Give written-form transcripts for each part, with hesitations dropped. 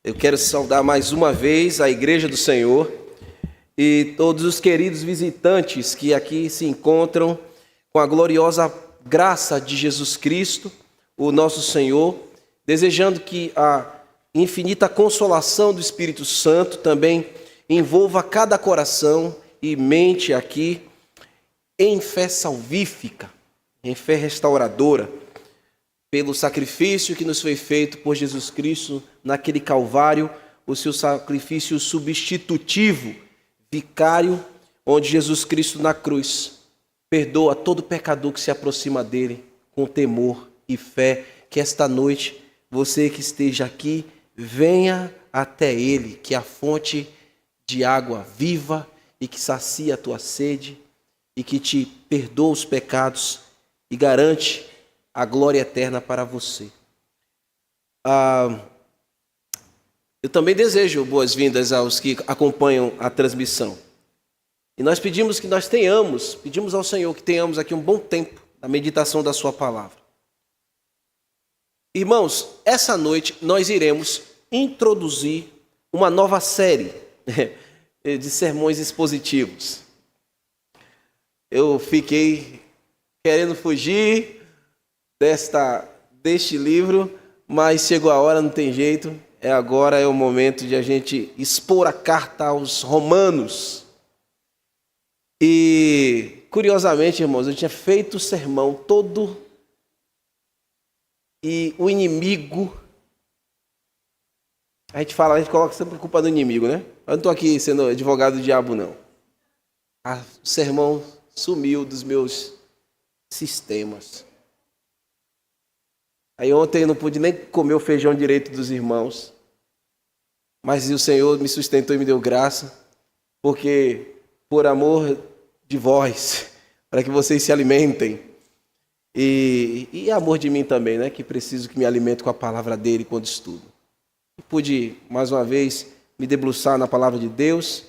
Eu quero saudar mais uma vez a Igreja do Senhor e todos os queridos visitantes que aqui se encontram com a gloriosa graça de Jesus Cristo, o nosso Senhor, desejando que a infinita consolação do Espírito Santo também envolva cada coração e mente aqui em fé salvífica, em fé restauradora, pelo sacrifício que nos foi feito por Jesus Cristo naquele Calvário, o seu sacrifício substitutivo, vicário, onde Jesus Cristo na cruz perdoa todo pecador que se aproxima dele com temor e fé. Que esta noite, você que esteja aqui, venha até ele, que é a fonte de água viva e que sacia a tua sede e que te perdoa os pecados e garante a glória eterna para você. Eu também desejo boas-vindas aos que acompanham a transmissão. E nós pedimos ao Senhor que tenhamos aqui um bom tempo na meditação da sua palavra. Irmãos, essa noite nós iremos introduzir uma nova série de sermões expositivos. Eu fiquei querendo fugir deste livro, mas chegou a hora, não tem jeito. Agora é o momento de a gente expor a carta aos Romanos. E, curiosamente, irmãos, eu tinha feito o sermão todo e o inimigo... A gente coloca sempre a culpa do inimigo, né? Eu não estou aqui sendo advogado do diabo, não. O sermão sumiu dos meus sistemas. Aí ontem eu não pude nem comer o feijão direito dos irmãos, mas o Senhor me sustentou e me deu graça, porque por amor de vós, para que vocês se alimentem, e amor de mim também, né? Que preciso que me alimente com a palavra dele quando estudo. E pude, mais uma vez, me debruçar na palavra de Deus,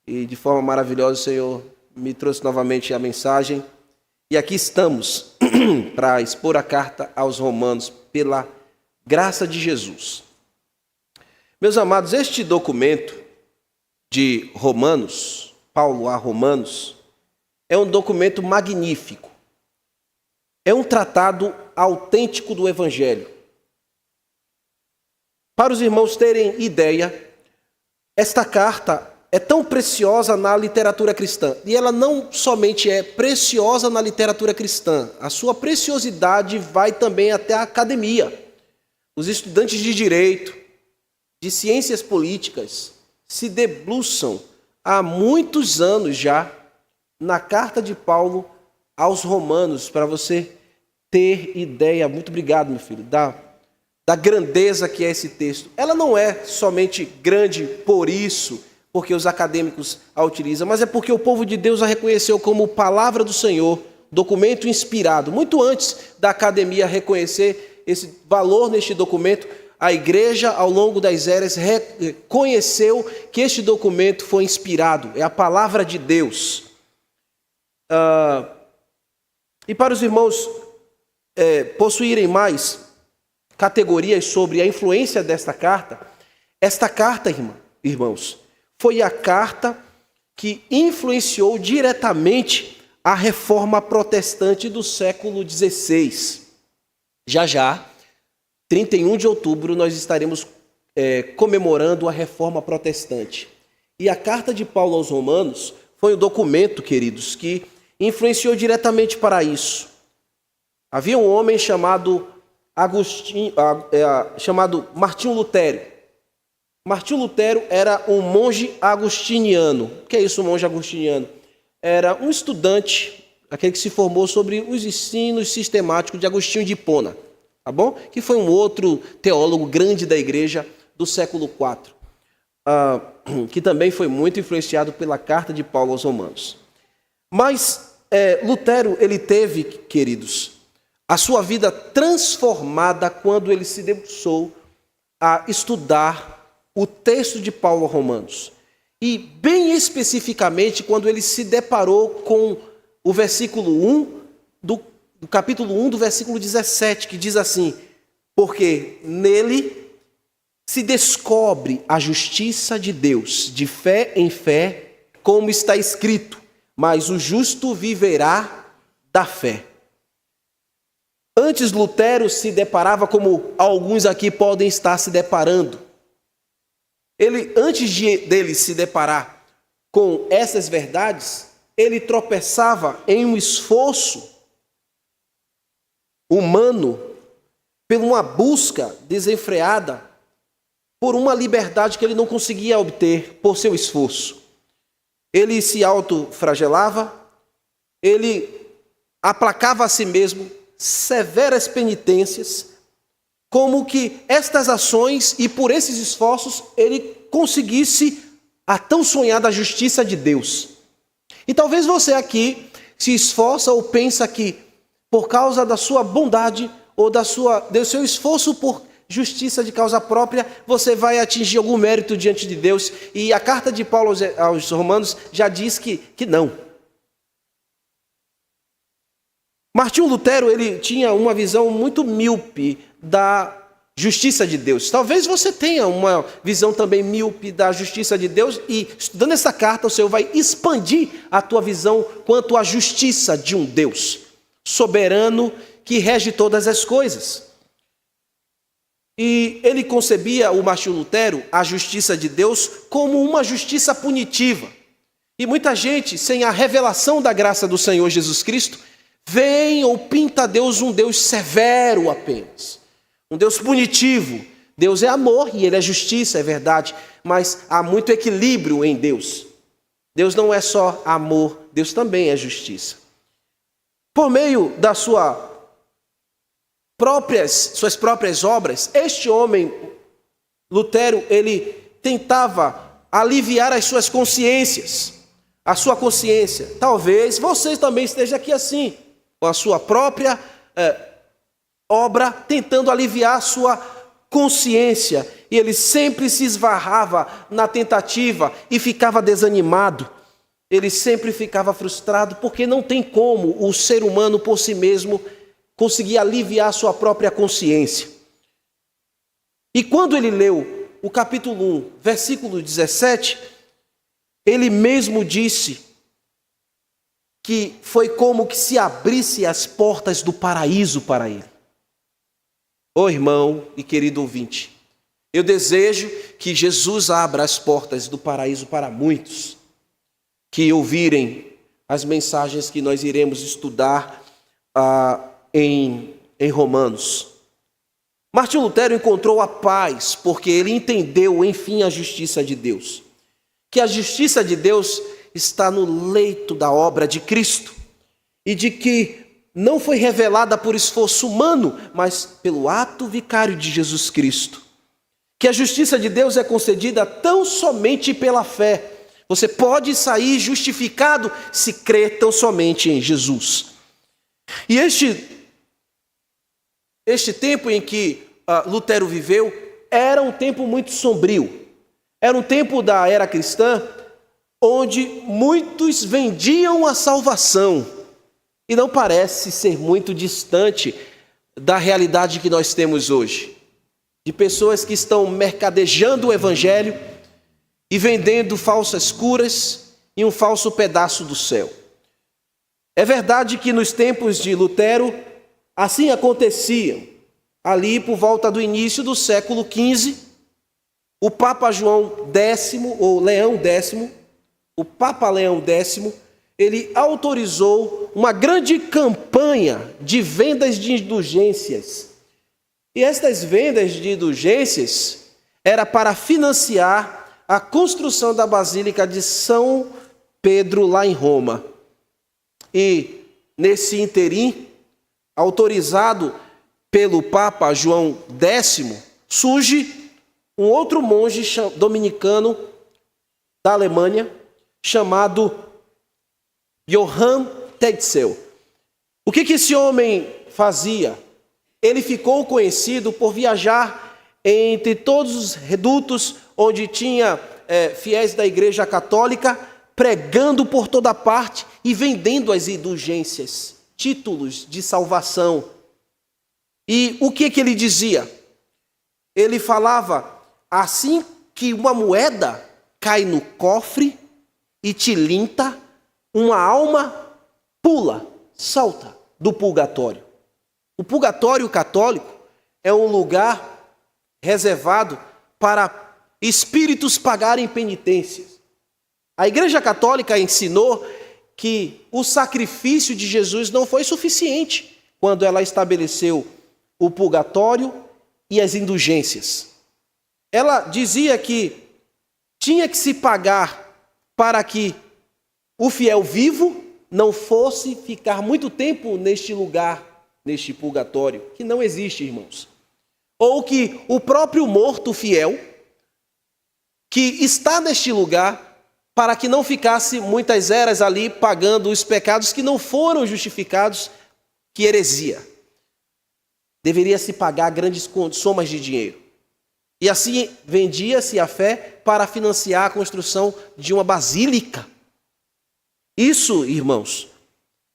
e de forma maravilhosa o Senhor me trouxe novamente a mensagem, e aqui estamos para expor a carta aos Romanos pela graça de Jesus. Meus amados, este documento de Romanos, Paulo a Romanos, é um documento magnífico. É um tratado autêntico do Evangelho. Para os irmãos terem ideia, esta carta é tão preciosa na literatura cristã. E ela não somente é preciosa na literatura cristã, a sua preciosidade vai também até a academia. Os estudantes de direito, de ciências políticas, se debruçam há muitos anos já na carta de Paulo aos Romanos, para você ter ideia, muito obrigado, meu filho, da grandeza que é esse texto. Ela não é somente grande por isso, porque os acadêmicos a utilizam, mas é porque o povo de Deus a reconheceu como palavra do Senhor, documento inspirado. Muito antes da academia reconhecer esse valor neste documento, a igreja, ao longo das eras, reconheceu que este documento foi inspirado, é a palavra de Deus. E para os irmãos possuírem mais categorias sobre a influência desta carta, esta carta, irmãos, foi a carta que influenciou diretamente a reforma protestante do século XVI. Já, 31 de outubro, nós estaremos comemorando a reforma protestante. E a carta de Paulo aos Romanos foi um documento, queridos, que influenciou diretamente para isso. Havia um homem chamado Martinho Lutero. Martinho Lutero era um monge agostiniano. O que é isso, um monge agostiniano? Era um estudante, aquele que se formou sobre os ensinos sistemáticos de Agostinho de Hipona, tá bom? Que foi um outro teólogo grande da igreja do século IV, que também foi muito influenciado pela carta de Paulo aos Romanos. Mas Lutero, ele teve, queridos, a sua vida transformada quando ele se debruçou a estudar o texto de Paulo aos Romanos. E bem especificamente quando ele se deparou com o versículo 1 do capítulo 1 do versículo 17, que diz assim: porque nele se descobre a justiça de Deus, de fé em fé, como está escrito, mas o justo viverá da fé. Antes Lutero se deparava como alguns aqui podem estar se deparando. Antes dele se deparar com essas verdades, ele tropeçava em um esforço humano por uma busca desenfreada por uma liberdade que ele não conseguia obter por seu esforço. Ele se autoflagelava, ele aplacava a si mesmo severas penitências, como que estas ações e por esses esforços ele conseguisse a tão sonhada justiça de Deus. E talvez você aqui se esforça ou pensa que por causa da sua bondade ou do seu esforço por justiça de causa própria, você vai atingir algum mérito diante de Deus. E a carta de Paulo aos Romanos já diz que não. Martinho Lutero, ele tinha uma visão muito míope da justiça de Deus. Talvez você tenha uma visão também míope da justiça de Deus e estudando essa carta o Senhor vai expandir a tua visão quanto à justiça de um Deus soberano que rege todas as coisas. E ele concebia, o Martinho Lutero, a justiça de Deus como uma justiça punitiva. E muita gente, sem a revelação da graça do Senhor Jesus Cristo, vem ou pinta Deus um Deus severo apenas, um Deus punitivo. Deus é amor e Ele é justiça, é verdade, mas há muito equilíbrio em Deus. Deus não é só amor, Deus também é justiça. Por meio das suas próprias obras, este homem, Lutero, ele tentava aliviar as suas consciências, a sua consciência. Talvez você também esteja aqui assim, com a sua própria obra, tentando aliviar a sua consciência. E ele sempre se esbarrava na tentativa e ficava desanimado. Ele sempre ficava frustrado, porque não tem como o ser humano por si mesmo conseguir aliviar a sua própria consciência. E quando ele leu o capítulo 1, versículo 17, ele mesmo disse que foi como que se abrisse as portas do paraíso para ele. Ô irmão e querido ouvinte, eu desejo que Jesus abra as portas do paraíso para muitos que ouvirem as mensagens que nós iremos estudar em Romanos. Martinho Lutero encontrou a paz porque ele entendeu, enfim, a justiça de Deus. Que a justiça de Deus está no leito da obra de Cristo e de que não foi revelada por esforço humano, mas pelo ato vicário de Jesus Cristo. Que a justiça de Deus é concedida tão somente pela fé. Você pode sair justificado se crer tão somente em Jesus. E este tempo em que Lutero viveu era um tempo muito sombrio. Era um tempo da era cristã onde muitos vendiam a salvação. E não parece ser muito distante da realidade que nós temos hoje. De pessoas que estão mercadejando o evangelho e vendendo falsas curas e um falso pedaço do céu. É verdade que nos tempos de Lutero, assim acontecia. Ali por volta do início do século XV, o Papa João X, ou Leão X, o Papa Leão X, ele autorizou uma grande campanha de vendas de indulgências. E estas vendas de indulgências era para financiar a construção da Basílica de São Pedro lá em Roma. E nesse interim, autorizado pelo Papa João X, surge um outro monge dominicano da Alemanha, chamado Johann Tetzel. O que esse homem fazia? Ele ficou conhecido por viajar entre todos os redutos onde tinha fiéis da Igreja Católica, pregando por toda parte e vendendo as indulgências, títulos de salvação. E o que ele dizia? Ele falava assim que uma moeda cai no cofre e tilinta, uma alma pula, salta do purgatório. O purgatório católico é um lugar reservado para espíritos pagarem penitências. A Igreja Católica ensinou que o sacrifício de Jesus não foi suficiente quando ela estabeleceu o purgatório e as indulgências. Ela dizia que tinha que se pagar para que o fiel vivo não fosse ficar muito tempo neste lugar, neste purgatório, que não existe, irmãos. Ou que o próprio morto fiel, que está neste lugar, para que não ficasse muitas eras ali pagando os pecados que não foram justificados, que heresia. Deveria se pagar grandes somas de dinheiro. E assim vendia-se a fé para financiar a construção de uma basílica. Isso, irmãos,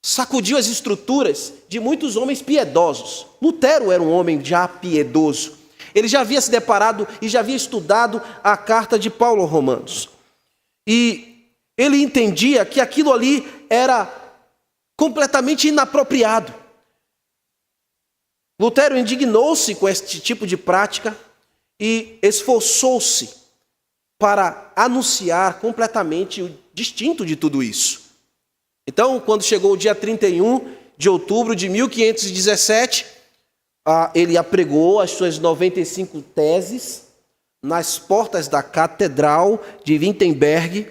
sacudiu as estruturas de muitos homens piedosos. Lutero era um homem já piedoso. Ele já havia se deparado e já havia estudado a carta de Paulo aos Romanos. E ele entendia que aquilo ali era completamente inapropriado. Lutero indignou-se com este tipo de prática e esforçou-se para anunciar completamente o distinto de tudo isso. Então, quando chegou o dia 31 de outubro de 1517, ele apregou as suas 95 teses nas portas da Catedral de Wittenberg,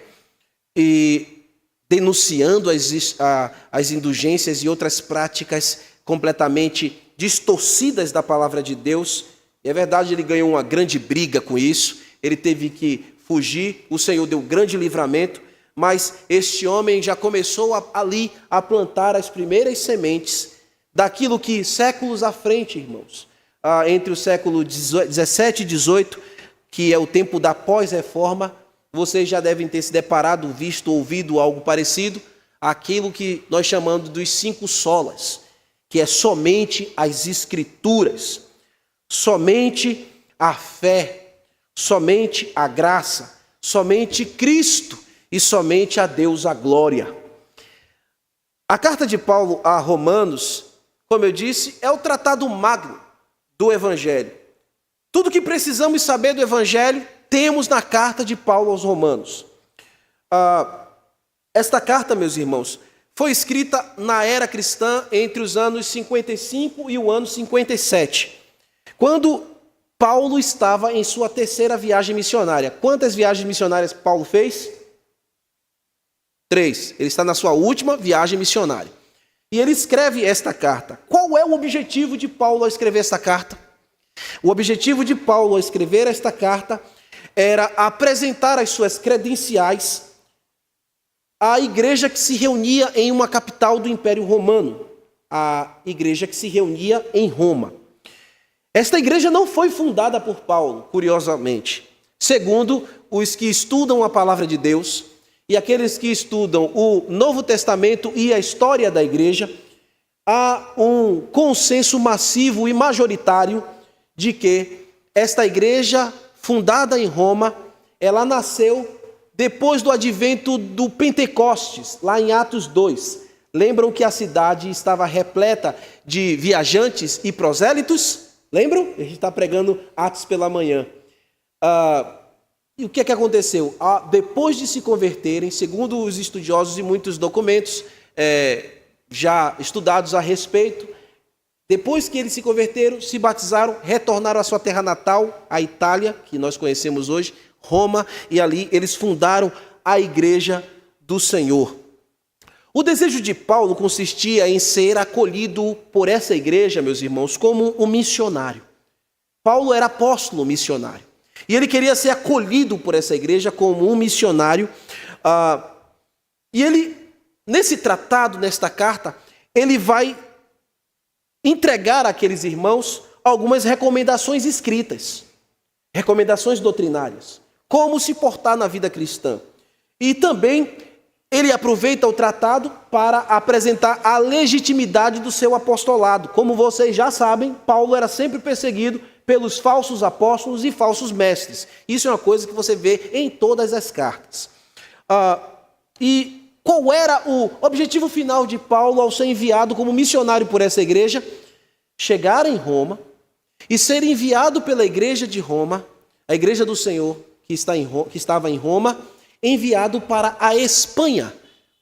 e denunciando as indulgências e outras práticas completamente distorcidas da palavra de Deus. E é verdade, ele ganhou uma grande briga com isso, ele teve que fugir, o Senhor deu um grande livramento, mas este homem já começou ali a plantar as primeiras sementes daquilo que séculos à frente, irmãos, entre o século 17 e 18, que é o tempo da pós-reforma, vocês já devem ter se deparado, visto, ouvido algo parecido, aquilo que nós chamamos dos 5 solas, que é somente as Escrituras, somente a fé, somente a graça, somente Cristo e somente a Deus a glória. A carta de Paulo a Romanos, como eu disse, é o tratado magno do Evangelho. Tudo que precisamos saber do Evangelho temos na carta de Paulo aos Romanos. Esta carta, meus irmãos, foi escrita na era cristã entre os anos 55 e o ano 57, quando Paulo estava em sua 3ª viagem missionária. Quantas viagens missionárias Paulo fez? 3. Ele está na sua última viagem missionária. E ele escreve esta carta. Qual é o objetivo de Paulo ao escrever esta carta? O objetivo de Paulo ao escrever esta carta era apresentar as suas credenciais à igreja que se reunia em uma capital do Império Romano, a igreja que se reunia em Roma. Esta igreja não foi fundada por Paulo, curiosamente. Segundo os que estudam a palavra de Deus e aqueles que estudam o Novo Testamento e a história da igreja, há um consenso massivo e majoritário de que esta igreja fundada em Roma, ela nasceu depois do advento do Pentecostes, lá em Atos 2. Lembram que a cidade estava repleta de viajantes e prosélitos? Lembram? A gente está pregando Atos pela manhã. E o que é que aconteceu? Depois de se converterem, segundo os estudiosos e muitos documentos já estudados a respeito, depois que eles se converteram, se batizaram, retornaram à sua terra natal, a Itália, que nós conhecemos hoje, Roma, e ali eles fundaram a Igreja do Senhor. O desejo de Paulo consistia em ser acolhido por essa igreja, meus irmãos, como um missionário. Paulo era apóstolo missionário. E ele queria ser acolhido por essa igreja como um missionário. E ele, nesse tratado, nesta carta, ele vai entregar àqueles irmãos algumas recomendações escritas, recomendações doutrinárias, como se portar na vida cristã. E também ele aproveita o tratado para apresentar a legitimidade do seu apostolado. Como vocês já sabem, Paulo era sempre perseguido pelos falsos apóstolos e falsos mestres. Isso é uma coisa que você vê em todas as cartas. E qual era o objetivo final de Paulo ao ser enviado como missionário por essa igreja? Chegar em Roma e ser enviado pela igreja de Roma, a igreja do Senhor que estava em Roma, enviado para a Espanha.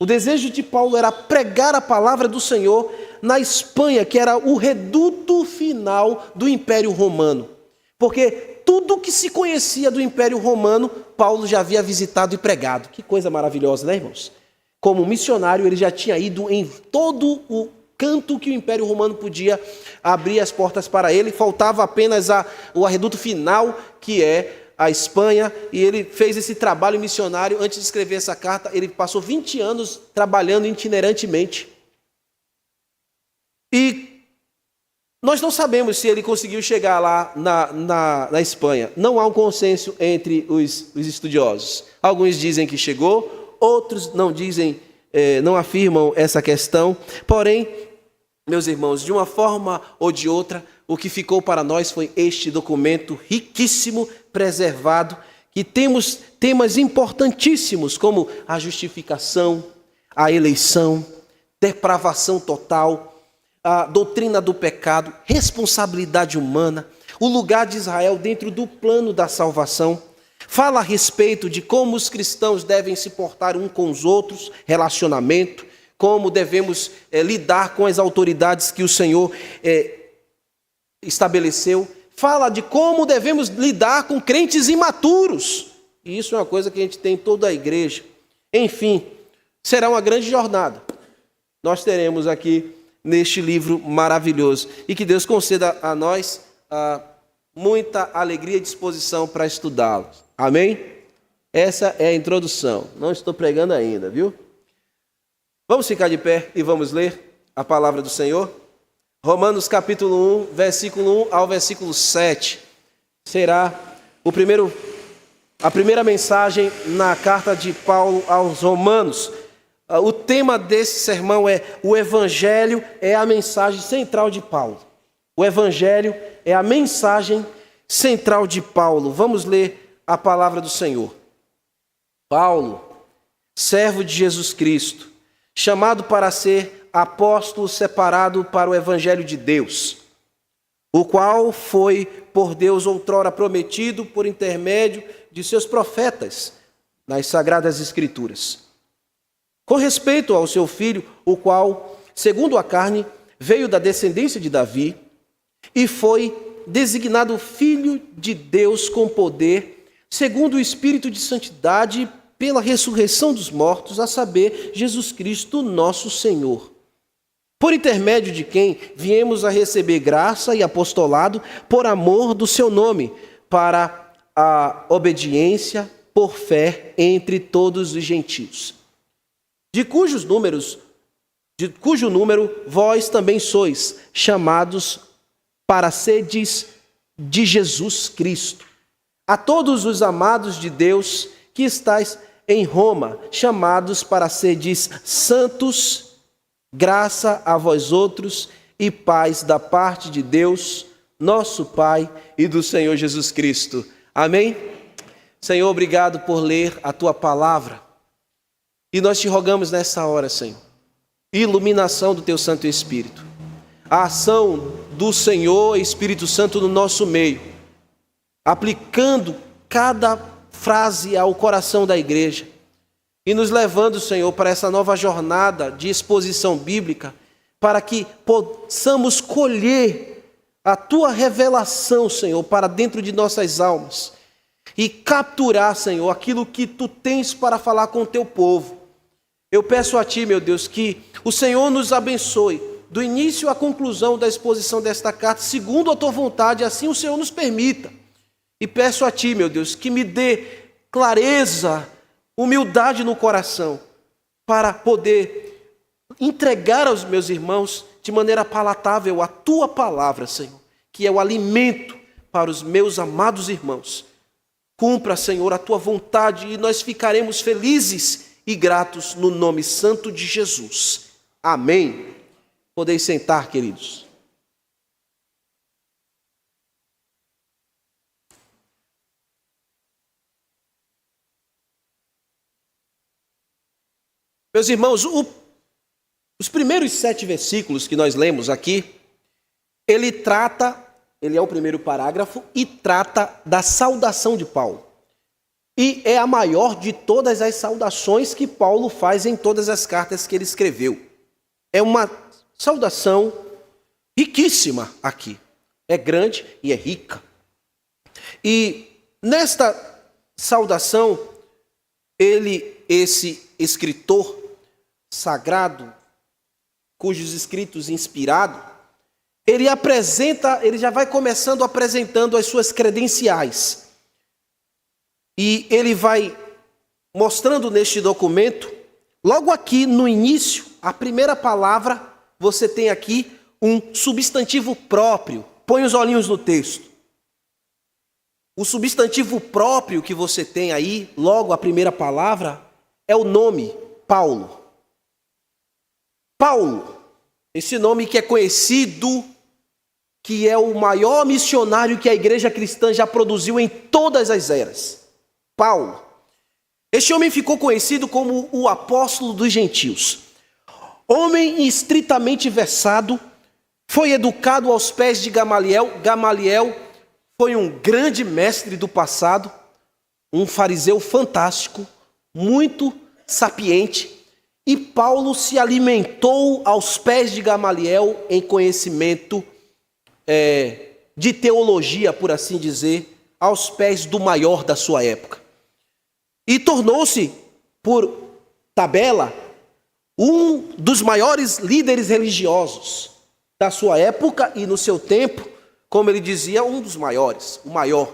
O desejo de Paulo era pregar a palavra do Senhor na Espanha, que era o reduto final do Império Romano. Porque tudo que se conhecia do Império Romano, Paulo já havia visitado e pregado. Que coisa maravilhosa, né, irmãos? Como missionário, ele já tinha ido em todo o canto que o Império Romano podia abrir as portas para ele. Faltava apenas o reduto final, que é a Espanha, e ele fez esse trabalho missionário. Antes de escrever essa carta, ele passou 20 anos trabalhando itinerantemente. E nós não sabemos se ele conseguiu chegar lá na Espanha. Não há um consenso entre os estudiosos. Alguns dizem que chegou, outros não dizem, não afirmam essa questão. Porém, meus irmãos, de uma forma ou de outra, o que ficou para nós foi este documento riquíssimo, preservado, que temos temas importantíssimos como a justificação, a eleição, depravação total, a doutrina do pecado, responsabilidade humana, o lugar de Israel dentro do plano da salvação. Fala a respeito de como os cristãos devem se portar uns com os outros, relacionamento, como devemos lidar com as autoridades que o Senhor estabeleceu. Fala de como devemos lidar com crentes imaturos. E isso é uma coisa que a gente tem em toda a igreja. Enfim, será uma grande jornada. Nós teremos aqui neste livro maravilhoso. E que Deus conceda a nós muita alegria e disposição para estudá-lo. Amém? Essa é a introdução. Não estou pregando ainda, viu? Vamos ficar de pé e vamos ler a palavra do Senhor? Romanos capítulo 1, versículo 1 ao versículo 7. Será a primeira mensagem na carta de Paulo aos Romanos. O tema desse sermão é: o Evangelho é a mensagem central de Paulo. O Evangelho é a mensagem central de Paulo. Vamos ler a palavra do Senhor. Paulo, servo de Jesus Cristo, chamado para ser apóstolo separado para o Evangelho de Deus, o qual foi por Deus outrora prometido por intermédio de seus profetas nas Sagradas Escrituras, com respeito ao seu filho, o qual, segundo a carne, veio da descendência de Davi e foi designado Filho de Deus com poder, segundo o Espírito de santidade, pela ressurreição dos mortos, a saber, Jesus Cristo, nosso Senhor, por intermédio de quem viemos a receber graça e apostolado por amor do seu nome, para a obediência por fé entre todos os gentios, de cujo número vós também sois chamados para sedes de Jesus Cristo. A todos os amados de Deus que estáis em Roma, chamados para seres santos, graça a vós outros e paz da parte de Deus, nosso Pai, e do Senhor Jesus Cristo. Amém? Senhor, obrigado por ler a Tua palavra. E nós te rogamos nessa hora, Senhor, iluminação do Teu Santo Espírito, a ação do Senhor Espírito Santo no nosso meio, aplicando cada frase ao coração da igreja e nos levando, Senhor, para essa nova jornada de exposição bíblica, para que possamos colher a Tua revelação, Senhor, para dentro de nossas almas e capturar, Senhor, aquilo que Tu tens para falar com o Teu povo. Eu peço a Ti, meu Deus, que o Senhor nos abençoe do início à conclusão da exposição desta carta, segundo a Tua vontade, assim o Senhor nos permita. E peço a Ti, meu Deus, que me dê clareza, humildade no coração, para poder entregar aos meus irmãos de maneira palatável a Tua palavra, Senhor, que é o alimento para os meus amados irmãos. Cumpra, Senhor, a Tua vontade e nós ficaremos felizes e gratos no nome santo de Jesus. Amém. Podeis sentar, queridos. Meus irmãos, os primeiros 7 versículos que nós lemos aqui, ele é o primeiro parágrafo e trata da saudação de Paulo. E é a maior de todas as saudações que Paulo faz em todas as cartas que ele escreveu. É uma saudação riquíssima aqui. É grande e é rica. E nesta saudação, esse escritor sagrado, cujos escritos inspirados, ele já vai começando apresentando as suas credenciais. E ele vai mostrando neste documento, logo aqui no início, a primeira palavra, você tem aqui um substantivo próprio. Põe os olhinhos no texto. O substantivo próprio que você tem aí, logo a primeira palavra, é o nome Paulo. Paulo, esse nome que é conhecido, que é o maior missionário que a igreja cristã já produziu em todas as eras. Paulo. Este homem ficou conhecido como o apóstolo dos gentios. Homem estritamente versado, foi educado aos pés de Gamaliel. Gamaliel foi um grande mestre do passado, um fariseu fantástico, muito sapiente. E Paulo se alimentou aos pés de Gamaliel em conhecimento de teologia, por assim dizer, aos pés do maior da sua época. E tornou-se, por tabela, um dos maiores líderes religiosos da sua época e no seu tempo, como ele dizia, um dos maiores, o maior.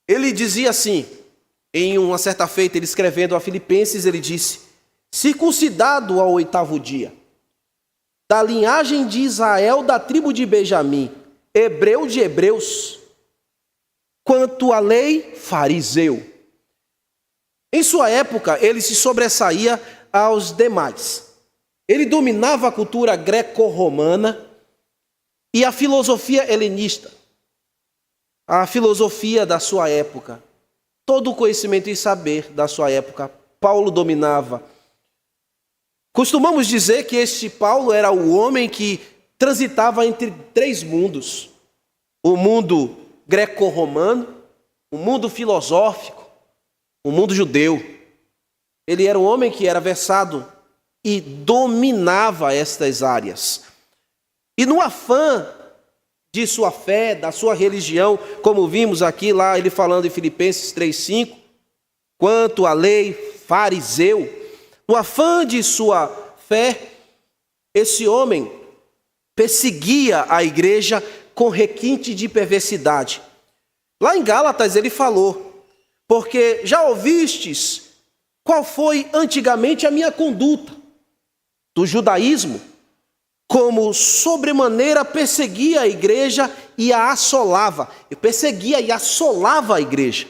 Ele dizia assim, em uma certa feita, ele escrevendo a Filipenses, ele disse: circuncidado ao 8º dia, da linhagem de Israel, da tribo de Benjamim, hebreu de hebreus, quanto à lei, fariseu. Em sua época, ele se sobressaía aos demais. Ele dominava a cultura greco-romana e a filosofia helenista, a filosofia da sua época. Todo o conhecimento e saber da sua época, Paulo dominava. Costumamos dizer que este Paulo era o homem que transitava entre 3 mundos. O mundo greco-romano, o mundo filosófico, o mundo judeu. Ele era um homem que era versado e dominava estas áreas. E no afã de sua fé, da sua religião, como vimos aqui lá ele falando em Filipenses 3:5, quanto à lei, fariseu, no afã de sua fé, esse homem perseguia a igreja com requinte de perversidade. Lá em Gálatas ele falou: porque já ouvistes qual foi antigamente a minha conduta do judaísmo, como sobremaneira perseguia a igreja e a assolava. Eu perseguia e assolava a igreja.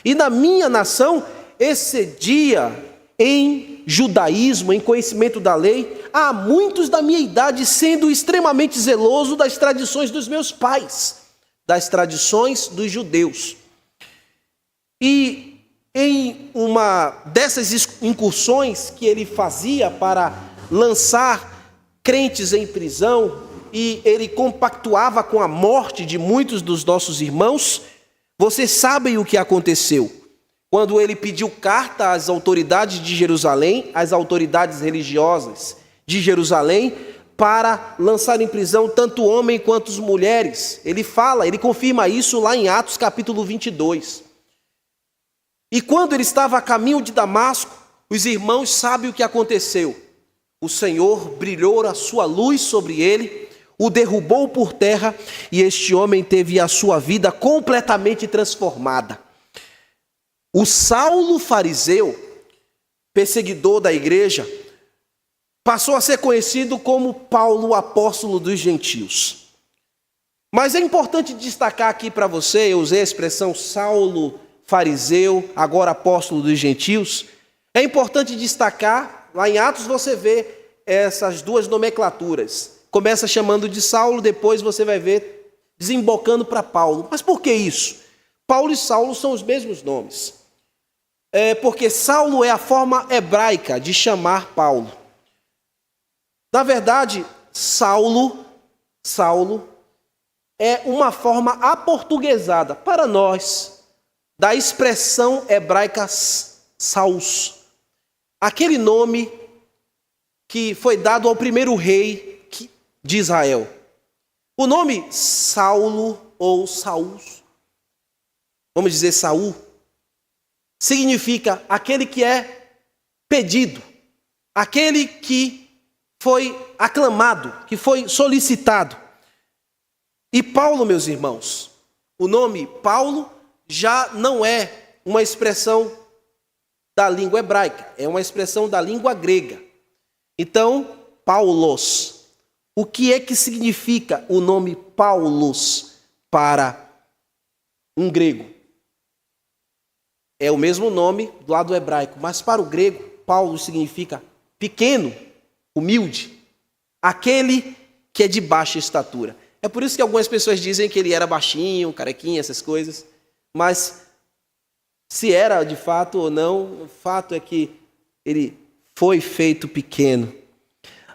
E na minha nação excedia em judaísmo, em conhecimento da lei, a muitos da minha idade, sendo extremamente zeloso das tradições dos meus pais, das tradições dos judeus. E em uma dessas incursões que ele fazia para lançar crentes em prisão, e ele compactuava com a morte de muitos dos nossos irmãos, vocês sabem o que aconteceu. Quando ele pediu carta às autoridades de Jerusalém, às autoridades religiosas de Jerusalém, para lançar em prisão tanto homem quanto as mulheres. Ele confirma isso lá em Atos capítulo 22. E quando ele estava a caminho de Damasco, os irmãos sabem o que aconteceu. O Senhor brilhou a sua luz sobre ele, o derrubou por terra, e este homem teve a sua vida completamente transformada. O Saulo fariseu, perseguidor da igreja, passou a ser conhecido como Paulo, o apóstolo dos gentios. Mas é importante destacar aqui para você, eu usei a expressão Saulo fariseu, agora apóstolo dos gentios. É importante destacar, lá em Atos você vê essas duas nomenclaturas. Começa chamando de Saulo, depois você vai ver desembocando para Paulo. Mas por que isso? Paulo e Saulo são os mesmos nomes. porque Saulo é a forma hebraica de chamar Paulo. Na verdade, Saulo é uma forma aportuguesada para nós da expressão hebraica Saus, aquele nome que foi dado ao primeiro rei de Israel. O nome Saulo ou Saul, vamos dizer Saul, significa aquele que é pedido, aquele que foi aclamado, que foi solicitado. E Paulo, meus irmãos, o nome Paulo já não é uma expressão da língua hebraica, é uma expressão da língua grega. Então, Paulos, o que é que significa o nome Paulos para um grego? É o mesmo nome do lado hebraico, mas para o grego, Paulo significa pequeno, humilde, aquele que é de baixa estatura. É por isso que algumas pessoas dizem que ele era baixinho, carequinha, essas coisas, mas se era de fato ou não, o fato é que ele foi feito pequeno.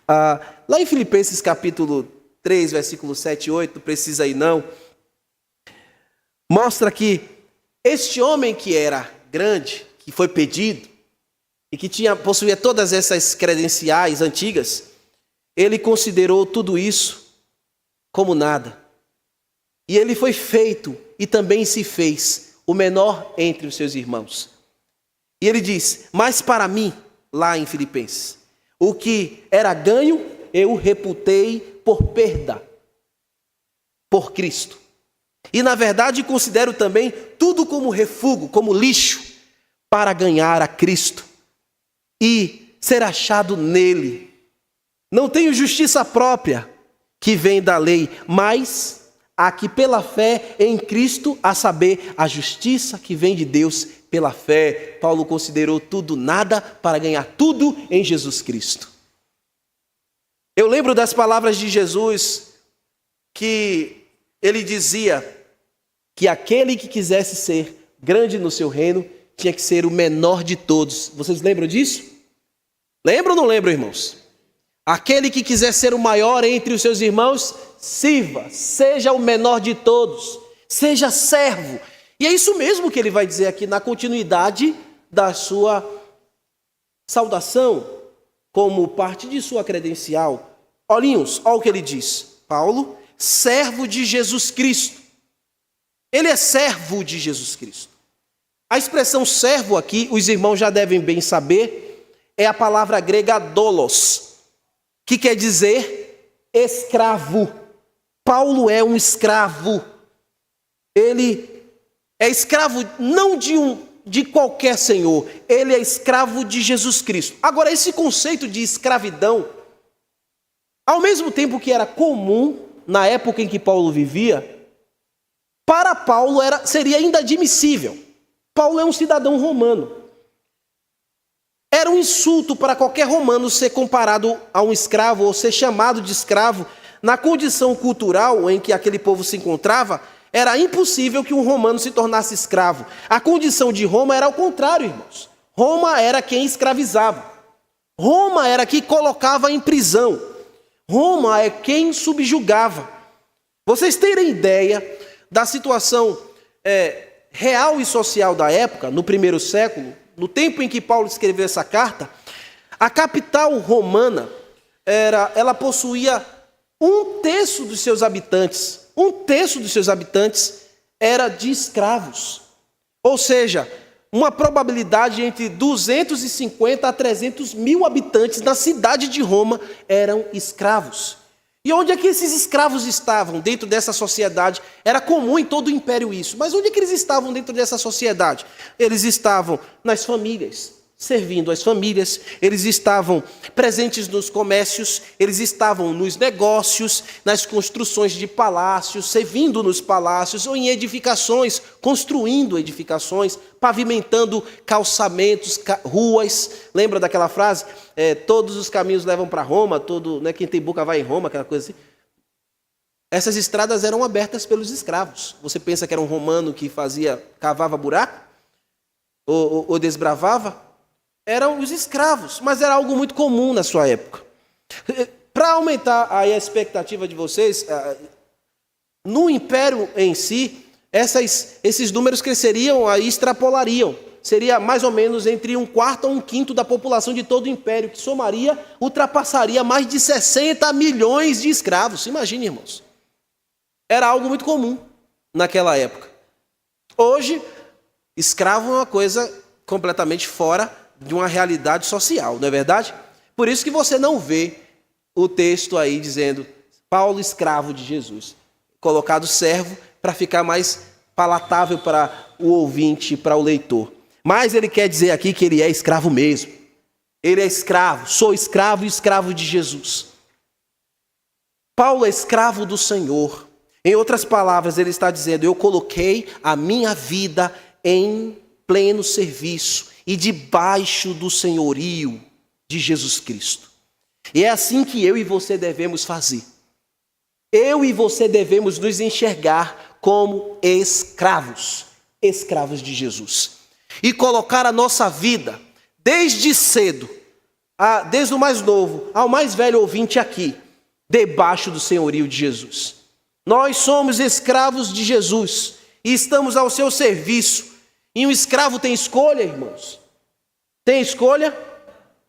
Lá em Filipenses capítulo 3, versículo 7 e 8, não precisa ir não, mostra que este homem que era grande, que foi pedido, e que possuía todas essas credenciais antigas, ele considerou tudo isso como nada. E ele foi feito e também se fez o menor entre os seus irmãos. E ele diz, mas para mim, lá em Filipenses, o que era ganho, eu reputei por perda, por Cristo. E na verdade considero também tudo como refúgio, como lixo, para ganhar a Cristo e ser achado nele. Não tenho justiça própria que vem da lei, mas a que pela fé em Cristo, a saber, a justiça que vem de Deus pela fé. Paulo considerou tudo nada para ganhar tudo em Jesus Cristo. Eu lembro das palavras de Jesus, que ele dizia que aquele que quisesse ser grande no seu reino, tinha que ser o menor de todos. Vocês lembram disso? Lembram ou não lembram, irmãos? Aquele que quiser ser o maior entre os seus irmãos, sirva, seja o menor de todos, seja servo. E é isso mesmo que ele vai dizer aqui na continuidade da sua saudação, como parte de sua credencial. Olhinhos, olha o que ele diz. Paulo, servo de Jesus Cristo. Ele é servo de Jesus Cristo. A expressão servo aqui, os irmãos já devem bem saber, é a palavra grega doulos, que quer dizer escravo. Paulo é um escravo. Ele é escravo não de qualquer senhor, ele é escravo de Jesus Cristo. Agora, esse conceito de escravidão, ao mesmo tempo que era comum na época em que Paulo vivia, para Paulo seria ainda admissível. Paulo é um cidadão romano. Era um insulto para qualquer romano ser comparado a um escravo ou ser chamado de escravo. Na condição cultural em que aquele povo se encontrava, era impossível que um romano se tornasse escravo. A condição de Roma era ao contrário, irmãos. Roma era quem escravizava. Roma era quem colocava em prisão. Roma é quem subjugava. Vocês terem ideia da situação real e social da época, no primeiro século, no tempo em que Paulo escreveu essa carta, a capital romana, ela possuía 1/3 dos seus habitantes. 1/3 dos seus habitantes era de escravos. Ou seja, uma probabilidade entre 250 a 300 mil habitantes na cidade de Roma eram escravos. E onde é que esses escravos estavam dentro dessa sociedade? Era comum em todo o império isso. Mas onde é que eles estavam dentro dessa sociedade? Eles estavam nas famílias, servindo as famílias. Eles estavam presentes nos comércios. Eles estavam nos negócios, nas construções de palácios, servindo nos palácios ou em edificações, construindo edificações, pavimentando calçamentos, ruas. Lembra daquela frase? Todos os caminhos levam para Roma, quem tem boca vai em Roma, aquela coisa assim. Essas estradas eram abertas pelos escravos. Você pensa que era um romano que cavava buraco? ou desbravava eram os escravos, mas era algo muito comum na sua época. Para aumentar aí a expectativa de vocês, no império em si, esses números cresceriam e extrapolariam. Seria mais ou menos entre 1/4 a 1/5 da população de todo o império, que ultrapassaria mais de 60 milhões de escravos. Imagine, irmãos. Era algo muito comum naquela época. Hoje, escravo é uma coisa completamente fora de uma realidade social, não é verdade? Por isso que você não vê o texto aí dizendo Paulo, escravo de Jesus. Colocado servo para ficar mais palatável para o ouvinte, para o leitor. Mas ele quer dizer aqui que ele é escravo mesmo. Ele é escravo, sou escravo e escravo de Jesus. Paulo é escravo do Senhor. Em outras palavras, ele está dizendo, eu coloquei a minha vida em pleno serviço e debaixo do senhorio de Jesus Cristo. E é assim que eu e você devemos fazer. Eu e você devemos nos enxergar como escravos, escravos de Jesus. E colocar a nossa vida, desde cedo, desde o mais novo ao mais velho ouvinte aqui, debaixo do senhorio de Jesus. Nós somos escravos de Jesus e estamos ao seu serviço. E um escravo tem escolha, irmãos? Tem escolha?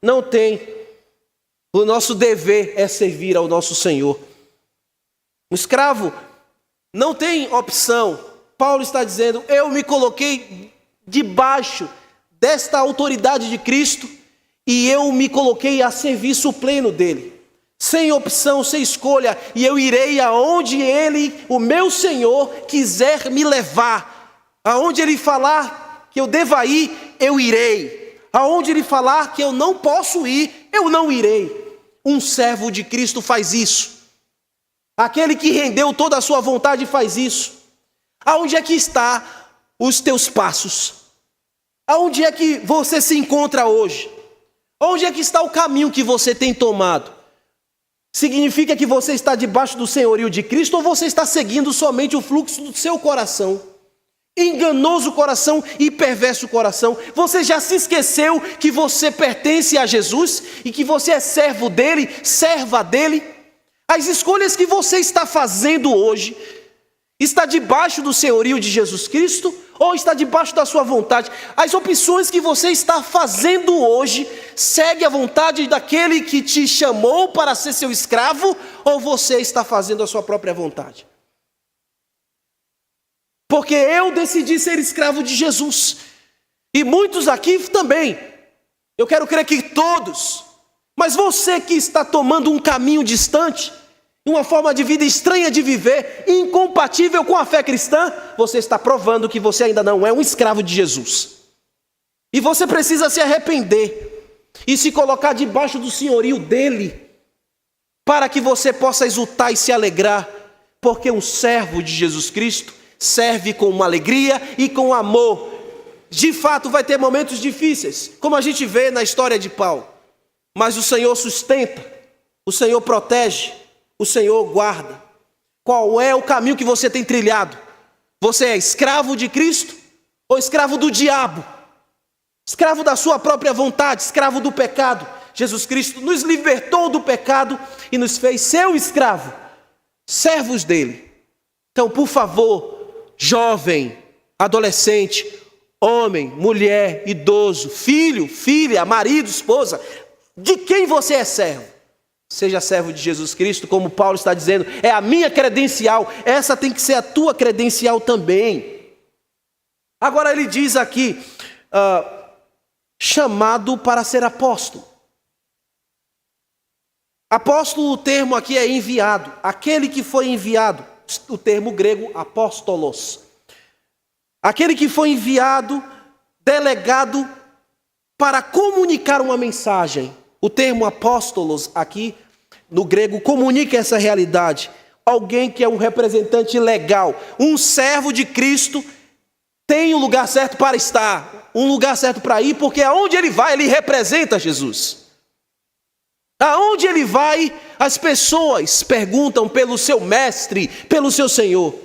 Não tem. O nosso dever é servir ao nosso Senhor. Um escravo não tem opção. Paulo está dizendo, eu me coloquei debaixo desta autoridade de Cristo e eu me coloquei a serviço pleno dele. Sem opção, sem escolha, e eu irei aonde ele, o meu Senhor, quiser me levar. Aonde ele falar que eu deva ir, eu irei. Aonde ele falar que eu não posso ir, eu não irei. Um servo de Cristo faz isso. Aquele que rendeu toda a sua vontade faz isso. Aonde é que está os teus passos? Aonde é que você se encontra hoje? Onde é que está o caminho que você tem tomado? Significa que você está debaixo do senhorio de Cristo ou você está seguindo somente o fluxo do seu coração? Enganoso coração e perverso coração. Você já se esqueceu que você pertence a Jesus e que você é servo dele, serva dele? As escolhas que você está fazendo hoje, está debaixo do senhorio de Jesus Cristo ou está debaixo da sua vontade? As opções que você está fazendo hoje, segue a vontade daquele que te chamou para ser seu escravo ou você está fazendo a sua própria vontade? Porque eu decidi ser escravo de Jesus. E muitos aqui também. Eu quero crer que todos. Mas você que está tomando um caminho distante, uma forma de vida estranha de viver, incompatível com a fé cristã, você está provando que você ainda não é um escravo de Jesus. E você precisa se arrepender e se colocar debaixo do senhorio dele, para que você possa exultar e se alegrar, porque um servo de Jesus Cristo serve com uma alegria e com amor. De fato vai ter momentos difíceis, como a gente vê na história de Paulo, mas o Senhor sustenta, o Senhor protege, o Senhor guarda. Qual é o caminho que você tem trilhado? Você é escravo de Cristo ou escravo do diabo? Escravo da sua própria vontade, escravo do pecado? Jesus Cristo nos libertou do pecado e nos fez seu escravo, servos dele. Então, por favor, jovem, adolescente, homem, mulher, idoso, filho, filha, marido, esposa, de quem você é servo? Seja servo de Jesus Cristo, como Paulo está dizendo, é a minha credencial, essa tem que ser a tua credencial também. Agora ele diz aqui, chamado para ser apóstolo. Apóstolo, o termo aqui é enviado, aquele que foi enviado, o termo grego apóstolos. Aquele que foi enviado, delegado para comunicar uma mensagem. O termo apóstolos aqui, no grego, comunica essa realidade. Alguém que é um representante legal, um servo de Cristo, tem um lugar certo para estar, um lugar certo para ir, porque aonde ele vai, ele representa Jesus. Aonde ele vai, as pessoas perguntam pelo seu mestre, pelo seu Senhor.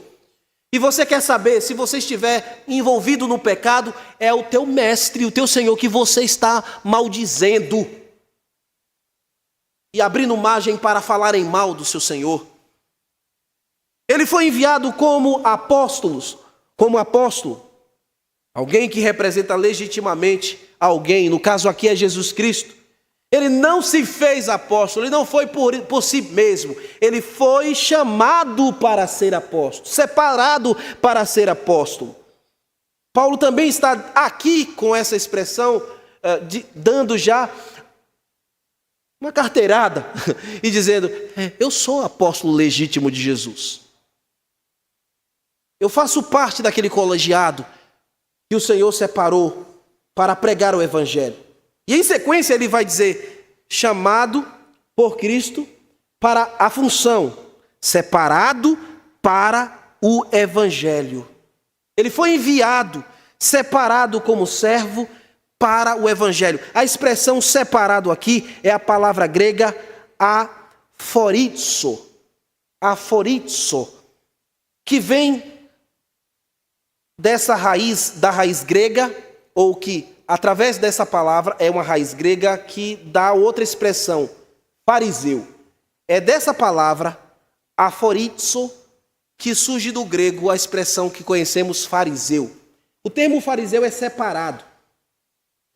E você quer saber, se você estiver envolvido no pecado, é o teu mestre, o teu Senhor que você está maldizendo e abrindo margem para falarem mal do seu Senhor. Ele foi enviado como apóstolo, alguém que representa legitimamente alguém, no caso aqui é Jesus Cristo. Ele não se fez apóstolo, ele não foi por si mesmo, ele foi chamado para ser apóstolo, separado para ser apóstolo. Paulo também está aqui com essa expressão, dando já uma carteirada e dizendo: eu sou apóstolo legítimo de Jesus. Eu faço parte daquele colegiado que o Senhor separou para pregar o Evangelho. E em sequência ele vai dizer: chamado por Cristo para a função, separado para o Evangelho. Ele foi enviado, separado como servo para o Evangelho. A expressão separado aqui é a palavra grega aphorizo, que vem dessa raiz, da raiz grega, ou que através dessa palavra é uma raiz grega que dá outra expressão, fariseu. É dessa palavra, aphorizo, que surge do grego a expressão que conhecemos, fariseu. O termo fariseu é separado.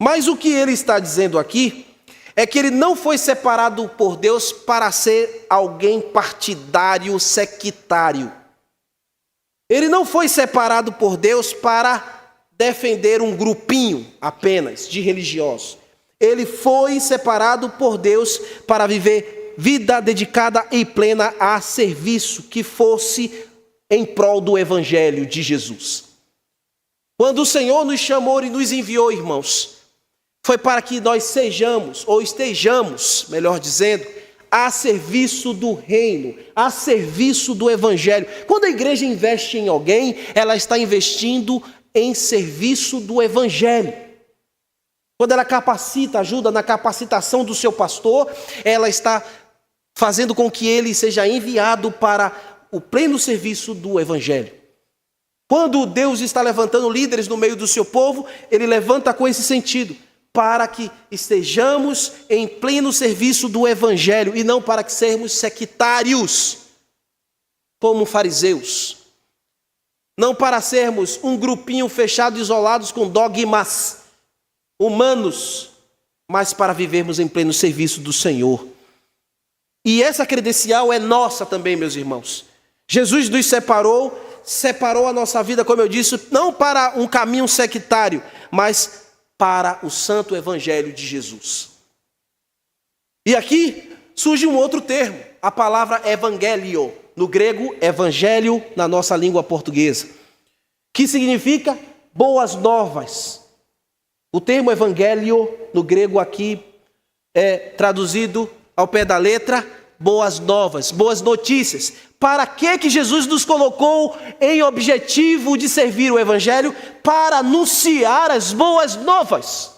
Mas o que ele está dizendo aqui é que ele não foi separado por Deus para ser alguém partidário, sectário. Ele não foi separado por Deus para defender um grupinho apenas de religiosos. Ele foi separado por Deus para viver vida dedicada e plena a serviço que fosse em prol do Evangelho de Jesus. Quando o Senhor nos chamou e nos enviou, irmãos, foi para que nós sejamos, ou estejamos, melhor dizendo, a serviço do reino, a serviço do Evangelho. Quando a igreja investe em alguém, ela está investindo em serviço do Evangelho. Quando ela capacita, ajuda na capacitação do seu pastor, ela está fazendo com que ele seja enviado para o pleno serviço do Evangelho. Quando Deus está levantando líderes no meio do seu povo, ele levanta com esse sentido, para que estejamos em pleno serviço do Evangelho e não para que sermos sectários, como fariseus. Não para sermos um grupinho fechado, isolados com dogmas humanos, mas para vivermos em pleno serviço do Senhor. E essa credencial é nossa também, meus irmãos. Jesus nos separou a nossa vida, como eu disse, não para um caminho sectário, mas para o santo Evangelho de Jesus. E aqui surge um outro termo, a palavra evangelho, no grego, evangelho, na nossa língua portuguesa, que significa boas novas. O termo evangelho, no grego aqui, é traduzido ao pé da letra, boas novas, boas notícias. Para que Jesus nos colocou em objetivo de servir o Evangelho? Para anunciar as boas novas,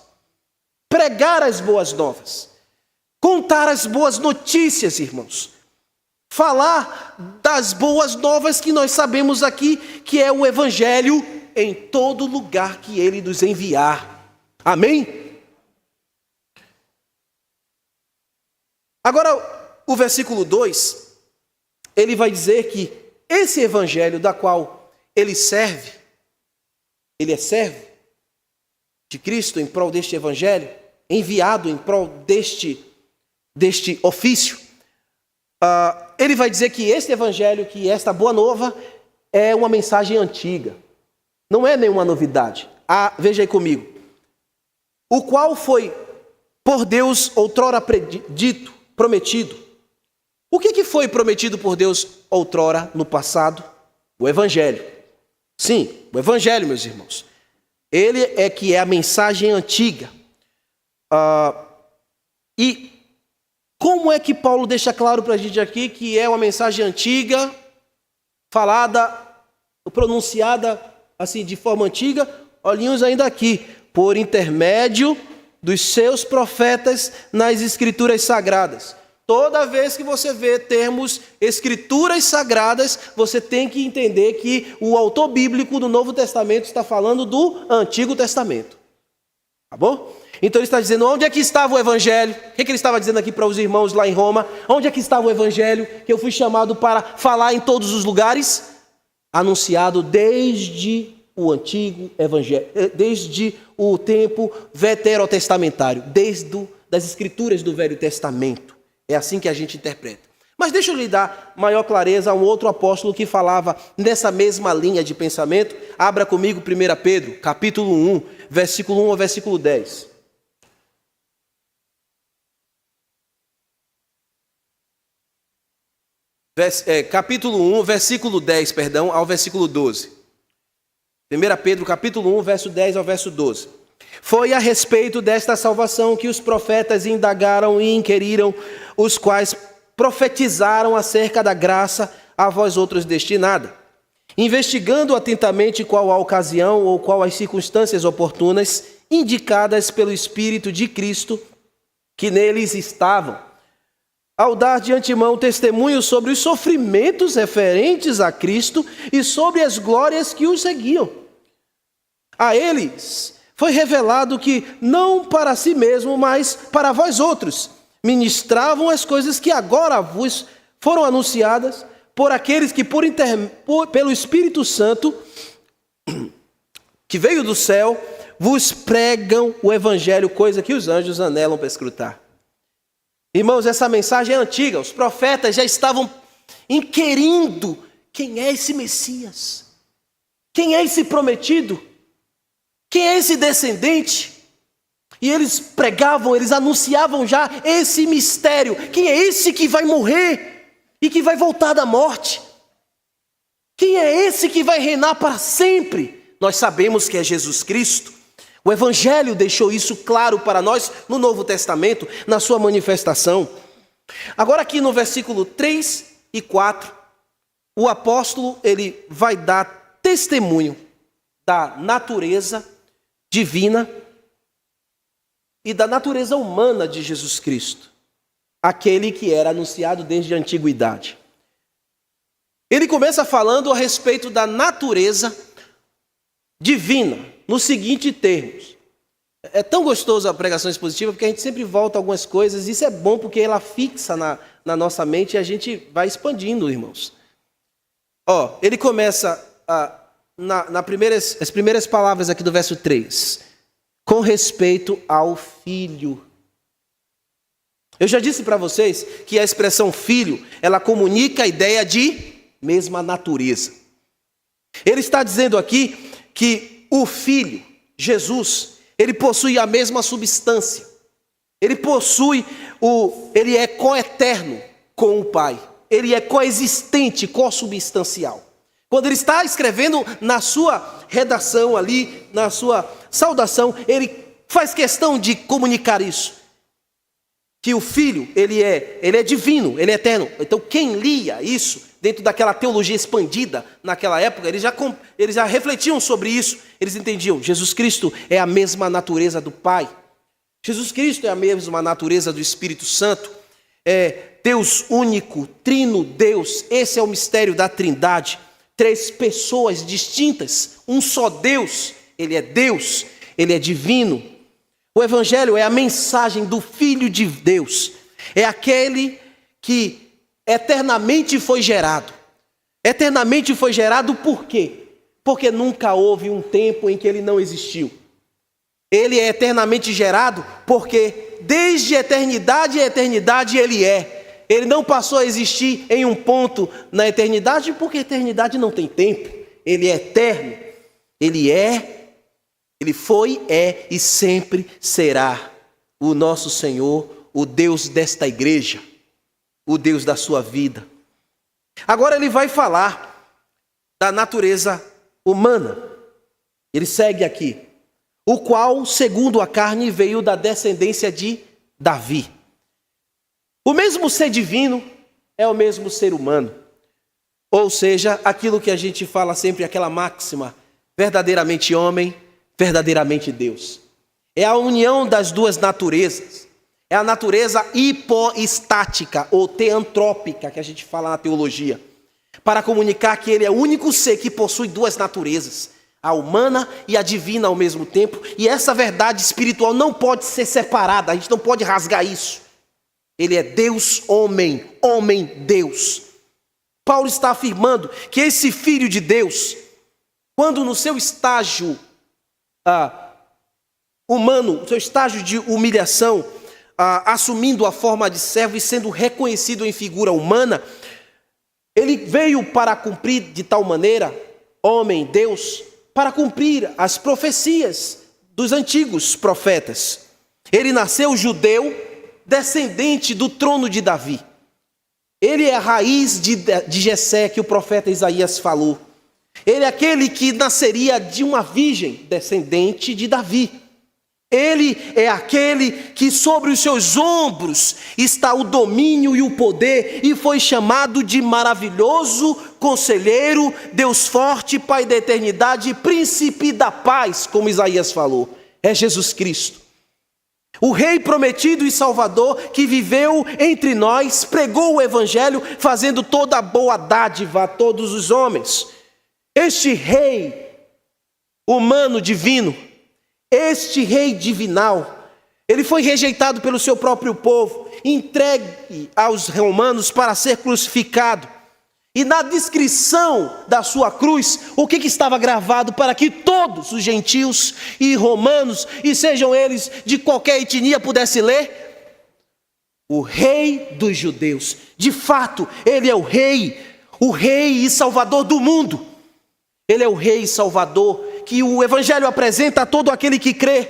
pregar as boas novas, contar as boas notícias, irmãos. Falar das boas novas que nós sabemos aqui, que é o Evangelho em todo lugar que Ele nos enviar. Amém? Agora, o versículo 2, ele vai dizer que esse Evangelho da qual ele serve, ele é servo de Cristo em prol deste Evangelho, enviado em prol deste ofício. Ele vai dizer que este Evangelho, que esta boa nova, é uma mensagem antiga. Não é nenhuma novidade. Veja aí comigo. O qual foi por Deus outrora prometido. O que foi prometido por Deus outrora no passado? O Evangelho. Sim, o Evangelho, meus irmãos. Ele é que é a mensagem antiga. E como é que Paulo deixa claro para a gente aqui que é uma mensagem antiga, falada, pronunciada assim de forma antiga? Olhinhos ainda aqui, por intermédio dos seus profetas nas Escrituras Sagradas. Toda vez que você vê termos escrituras sagradas, você tem que entender que o autor bíblico do Novo Testamento está falando do Antigo Testamento. Tá bom? Então ele está dizendo, onde é que estava o Evangelho? O que ele estava dizendo aqui para os irmãos lá em Roma? Onde é que estava o Evangelho que eu fui chamado para falar em todos os lugares? Anunciado desde o Antigo Evangelho, desde o tempo veterotestamentário, desde das escrituras do Velho Testamento. É assim que a gente interpreta. Mas deixa eu lhe dar maior clareza a um outro apóstolo que falava nessa mesma linha de pensamento. Abra comigo 1 Pedro, capítulo 1, versículo 1 ao versículo 10. Capítulo 1, versículo 10, ao versículo 12. 1 Pedro, capítulo 1, verso 10 ao verso 12. Foi a respeito desta salvação que os profetas indagaram e inquiriram, os quais profetizaram acerca da graça a vós outros destinada, investigando atentamente qual a ocasião ou qual as circunstâncias oportunas indicadas pelo Espírito de Cristo que neles estavam, ao dar de antemão testemunho sobre os sofrimentos referentes a Cristo e sobre as glórias que os seguiam. A eles foi revelado que, não para si mesmo, mas para vós outros, ministravam as coisas que agora vos foram anunciadas por aqueles que, pelo Espírito Santo, que veio do céu, vos pregam o Evangelho, coisa que os anjos anelam para escutar. Irmãos, essa mensagem é antiga, os profetas já estavam inquirindo quem é esse Messias, quem é esse prometido, quem é esse descendente. E eles pregavam, eles anunciavam já esse mistério. Quem é esse que vai morrer e que vai voltar da morte? Quem é esse que vai reinar para sempre? Nós sabemos que é Jesus Cristo. O Evangelho deixou isso claro para nós no Novo Testamento, na sua manifestação. Agora aqui no versículo 3 e 4, o apóstolo ele vai dar testemunho da natureza divina e da natureza humana de Jesus Cristo, aquele que era anunciado desde a antiguidade. Ele começa falando a respeito da natureza divina, nos seguintes termos. É tão gostoso a pregação expositiva, porque a gente sempre volta a algumas coisas, e isso é bom porque ela fixa na nossa mente e a gente vai expandindo, irmãos. Ele começa as primeiras palavras aqui do verso 3, com respeito ao filho. Eu já disse para vocês que a expressão filho, ela comunica a ideia de mesma natureza. Ele está dizendo aqui que o filho, Jesus, ele possui a mesma substância. Ele é coeterno com o Pai. Ele é coexistente, consubstancial. Quando ele está escrevendo na sua redação ali, na sua saudação, ele faz questão de comunicar isso. Que o Filho, ele é divino, ele é eterno. Então quem lia isso, dentro daquela teologia expandida naquela época, eles já refletiam sobre isso. Eles entendiam, Jesus Cristo é a mesma natureza do Pai. Jesus Cristo é a mesma natureza do Espírito Santo. É Deus único, trino Deus. Esse é o mistério da Trindade. 3 pessoas distintas, um só Deus. Ele é Deus, ele é divino. O Evangelho é a mensagem do Filho de Deus. É aquele que eternamente foi gerado. Eternamente foi gerado por quê? Porque nunca houve um tempo em que ele não existiu. Ele é eternamente gerado porque desde eternidade a eternidade ele é. Ele não passou a existir em um ponto na eternidade, porque a eternidade não tem tempo. Ele é eterno. Ele foi, é e sempre será o nosso Senhor, o Deus desta igreja, o Deus da sua vida. Agora ele vai falar da natureza humana. Ele segue aqui. O qual, segundo a carne, veio da descendência de Davi. O mesmo ser divino é o mesmo ser humano. Ou seja, aquilo que a gente fala sempre, aquela máxima, verdadeiramente homem, verdadeiramente Deus. É a união das duas naturezas. É a natureza hipoestática ou teantrópica que a gente fala na teologia, para comunicar que ele é o único ser que possui duas naturezas, a humana e a divina ao mesmo tempo, e essa verdade espiritual não pode ser separada, a gente não pode rasgar isso. Ele é Deus, homem, homem, Deus. Paulo está afirmando que esse Filho de Deus, quando no seu estágio humano, seu estágio de humilhação, assumindo a forma de servo e sendo reconhecido em figura humana, ele veio para cumprir de tal maneira, homem, Deus, para cumprir as profecias dos antigos profetas. Ele nasceu judeu, descendente do trono de Davi. Ele é a raiz de Jessé que o profeta Isaías falou. Ele é aquele que nasceria de uma virgem, descendente de Davi. Ele é aquele que sobre os seus ombros está o domínio e o poder, e foi chamado de maravilhoso conselheiro, Deus forte, Pai da eternidade, príncipe da paz, como Isaías falou. É Jesus Cristo. O Rei prometido e Salvador que viveu entre nós, pregou o Evangelho, fazendo toda a boa dádiva a todos os homens. Este Rei humano divino, este Rei divinal, ele foi rejeitado pelo seu próprio povo, entregue aos romanos para ser crucificado. E na descrição da sua cruz, o que estava gravado para que todos os gentios e romanos, e sejam eles de qualquer etnia, pudessem ler? O Rei dos Judeus. De fato, ele é o Rei e Salvador do mundo. Ele é o Rei e Salvador que o Evangelho apresenta a todo aquele que crê.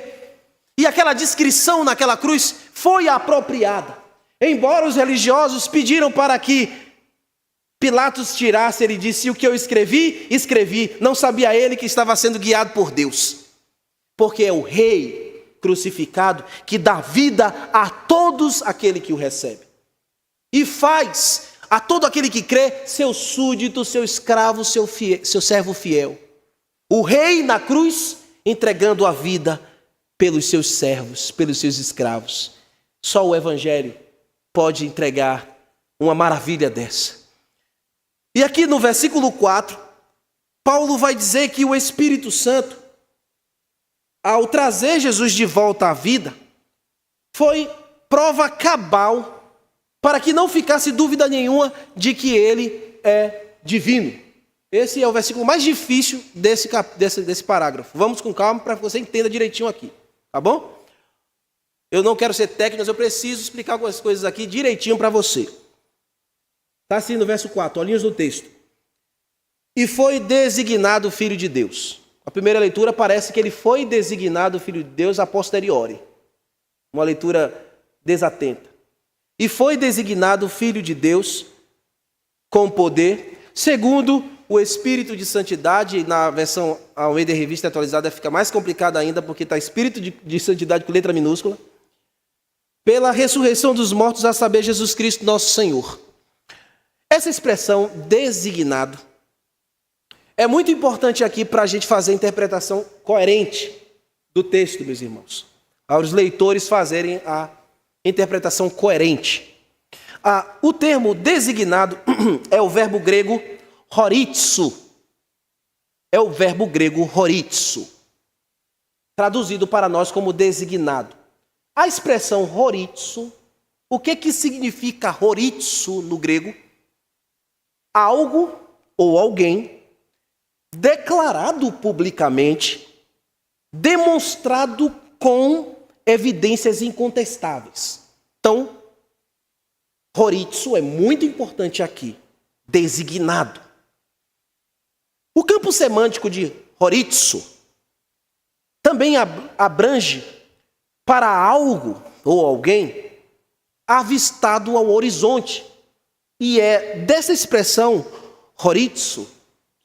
E aquela descrição naquela cruz foi apropriada. Embora os religiosos pediram para que Pilatos tirasse, ele disse: o que eu escrevi, escrevi. Não sabia ele que estava sendo guiado por Deus. Porque é o Rei crucificado que dá vida a todos aquele que o recebe. E faz a todo aquele que crê seu súdito, seu escravo, seu servo fiel. O Rei na cruz entregando a vida pelos seus servos, pelos seus escravos. Só o Evangelho pode entregar uma maravilha dessa. E aqui no versículo 4, Paulo vai dizer que o Espírito Santo, ao trazer Jesus de volta à vida, foi prova cabal para que não ficasse dúvida nenhuma de que ele é divino. Esse é o versículo mais difícil desse parágrafo. Vamos com calma para que você entenda direitinho aqui, tá bom? Eu não quero ser técnico, mas eu preciso explicar algumas coisas aqui direitinho para você. Está assim no verso 4, olhinhos no texto. E foi designado Filho de Deus. A primeira leitura parece que ele foi designado Filho de Deus a posteriori. Uma leitura desatenta. E foi designado Filho de Deus com poder, segundo o Espírito de Santidade. Na versão Almeida Revista Atualizada fica mais complicada ainda, porque está Espírito de Santidade com letra minúscula. Pela ressurreição dos mortos, a saber, Jesus Cristo nosso Senhor. Essa expressão designado é muito importante aqui para a gente fazer a interpretação coerente do texto, meus irmãos. Aos leitores fazerem a interpretação coerente. O termo designado é o verbo grego horitzo. É o verbo grego horitzo, traduzido para nós como designado. A expressão horitzo, o que significa horitzo no grego? Algo ou alguém declarado publicamente, demonstrado com evidências incontestáveis. Então, horitzo é muito importante aqui, designado. O campo semântico de horitzo também abrange para algo ou alguém avistado ao horizonte. E é dessa expressão, horitzo,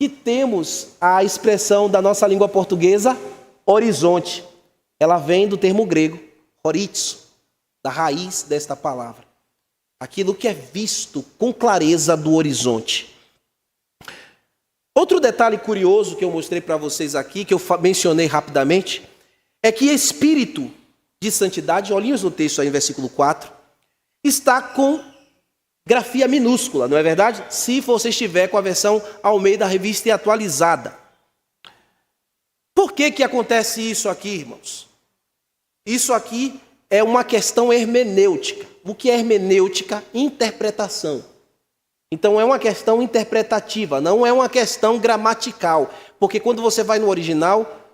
que temos a expressão da nossa língua portuguesa, horizonte. Ela vem do termo grego, horitzo, da raiz desta palavra. Aquilo que é visto com clareza do horizonte. Outro detalhe curioso que eu mostrei para vocês aqui, que eu mencionei rapidamente, é que espírito de santidade, olhinhos no texto aí em versículo 4, está com grafia minúscula, não é verdade? Se você estiver com a versão Almeida Revista e Atualizada. Por que acontece isso aqui, irmãos? Isso aqui é uma questão hermenêutica. O que é hermenêutica? Interpretação. Então é uma questão interpretativa, não é uma questão gramatical. Porque quando você vai no original,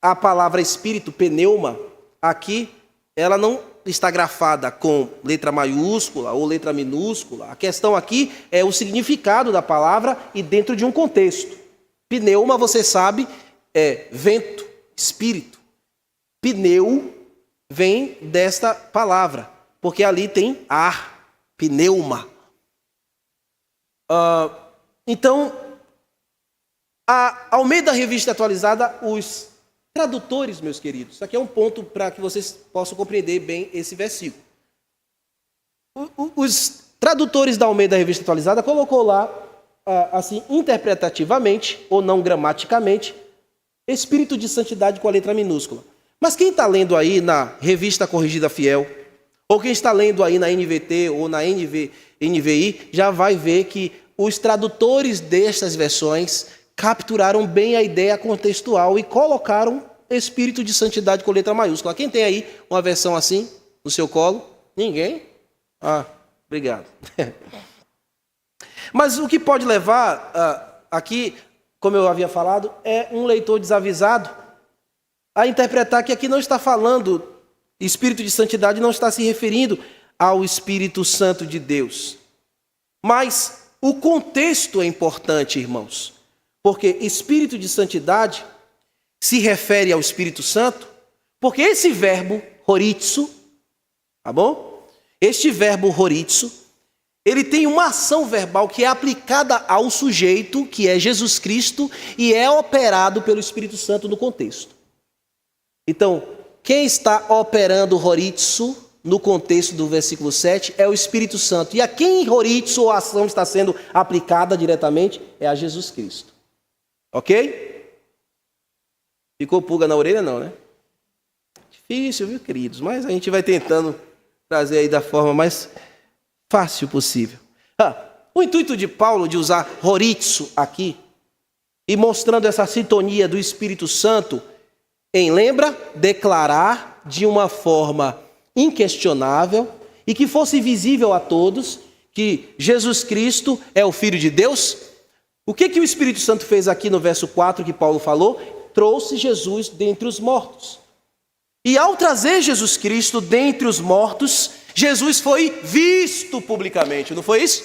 a palavra espírito, pneuma, aqui, ela não está grafada com letra maiúscula ou letra minúscula. A questão aqui é o significado da palavra e dentro de um contexto. Pneuma, você sabe, é vento, espírito. Pneu vem desta palavra, porque ali tem ar, pneuma. Então, a Almeida Revista Atualizada, os tradutores, meus queridos, isso aqui é um ponto para que vocês possam compreender bem esse versículo. Os tradutores da Almeida Revista Atualizada colocou lá, assim, interpretativamente, ou não gramaticamente, Espírito de Santidade com a letra minúscula. Mas quem está lendo aí na Revista Corrigida Fiel, ou quem está lendo aí na NVT ou na NVI, já vai ver que os tradutores destas versões capturaram bem a ideia contextual e colocaram Espírito de Santidade com letra maiúscula. Quem tem aí uma versão assim no seu colo? Ninguém? Obrigado. Mas o que pode levar aqui, como eu havia falado, é um leitor desavisado a interpretar que aqui não está falando, Espírito de Santidade não está se referindo ao Espírito Santo de Deus. Mas o contexto é importante, irmãos, porque Espírito de Santidade se refere ao Espírito Santo, porque esse verbo, horitzo, tá bom? Este verbo horitzo, ele tem uma ação verbal que é aplicada ao sujeito, que é Jesus Cristo, e é operado pelo Espírito Santo no contexto. Então, quem está operando horitzo no contexto do versículo 7 é o Espírito Santo. E a quem horitzo, a ação está sendo aplicada diretamente, é a Jesus Cristo. Ok? Ficou pulga na orelha não, né? Difícil, viu, queridos? Mas a gente vai tentando trazer aí da forma mais fácil possível. O intuito de Paulo de usar horitzo aqui, e mostrando essa sintonia do Espírito Santo, lembra? Declarar de uma forma inquestionável e que fosse visível a todos que Jesus Cristo é o Filho de Deus. O que o Espírito Santo fez aqui no verso 4 que Paulo falou? Trouxe Jesus dentre os mortos. E ao trazer Jesus Cristo dentre os mortos, Jesus foi visto publicamente, não foi isso?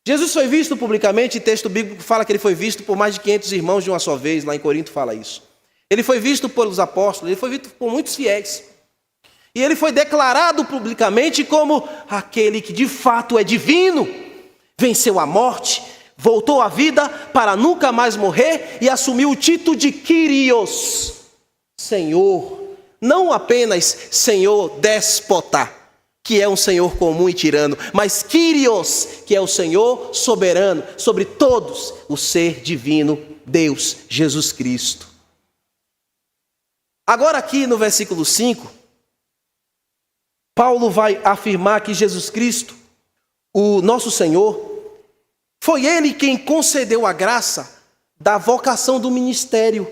Jesus foi visto publicamente, e texto bíblico fala que ele foi visto por mais de 500 irmãos de uma só vez, lá em Corinto fala isso. Ele foi visto pelos apóstolos, ele foi visto por muitos fiéis. E ele foi declarado publicamente como aquele que de fato é divino, venceu a morte, voltou à vida para nunca mais morrer e assumiu o título de Kyrios, Senhor. Não apenas Senhor déspota, que é um Senhor comum e tirano, mas Kyrios, que é o Senhor soberano sobre todos, o ser divino, Deus, Jesus Cristo. Agora aqui no versículo 5, Paulo vai afirmar que Jesus Cristo, o nosso Senhor, foi Ele quem concedeu a graça da vocação do ministério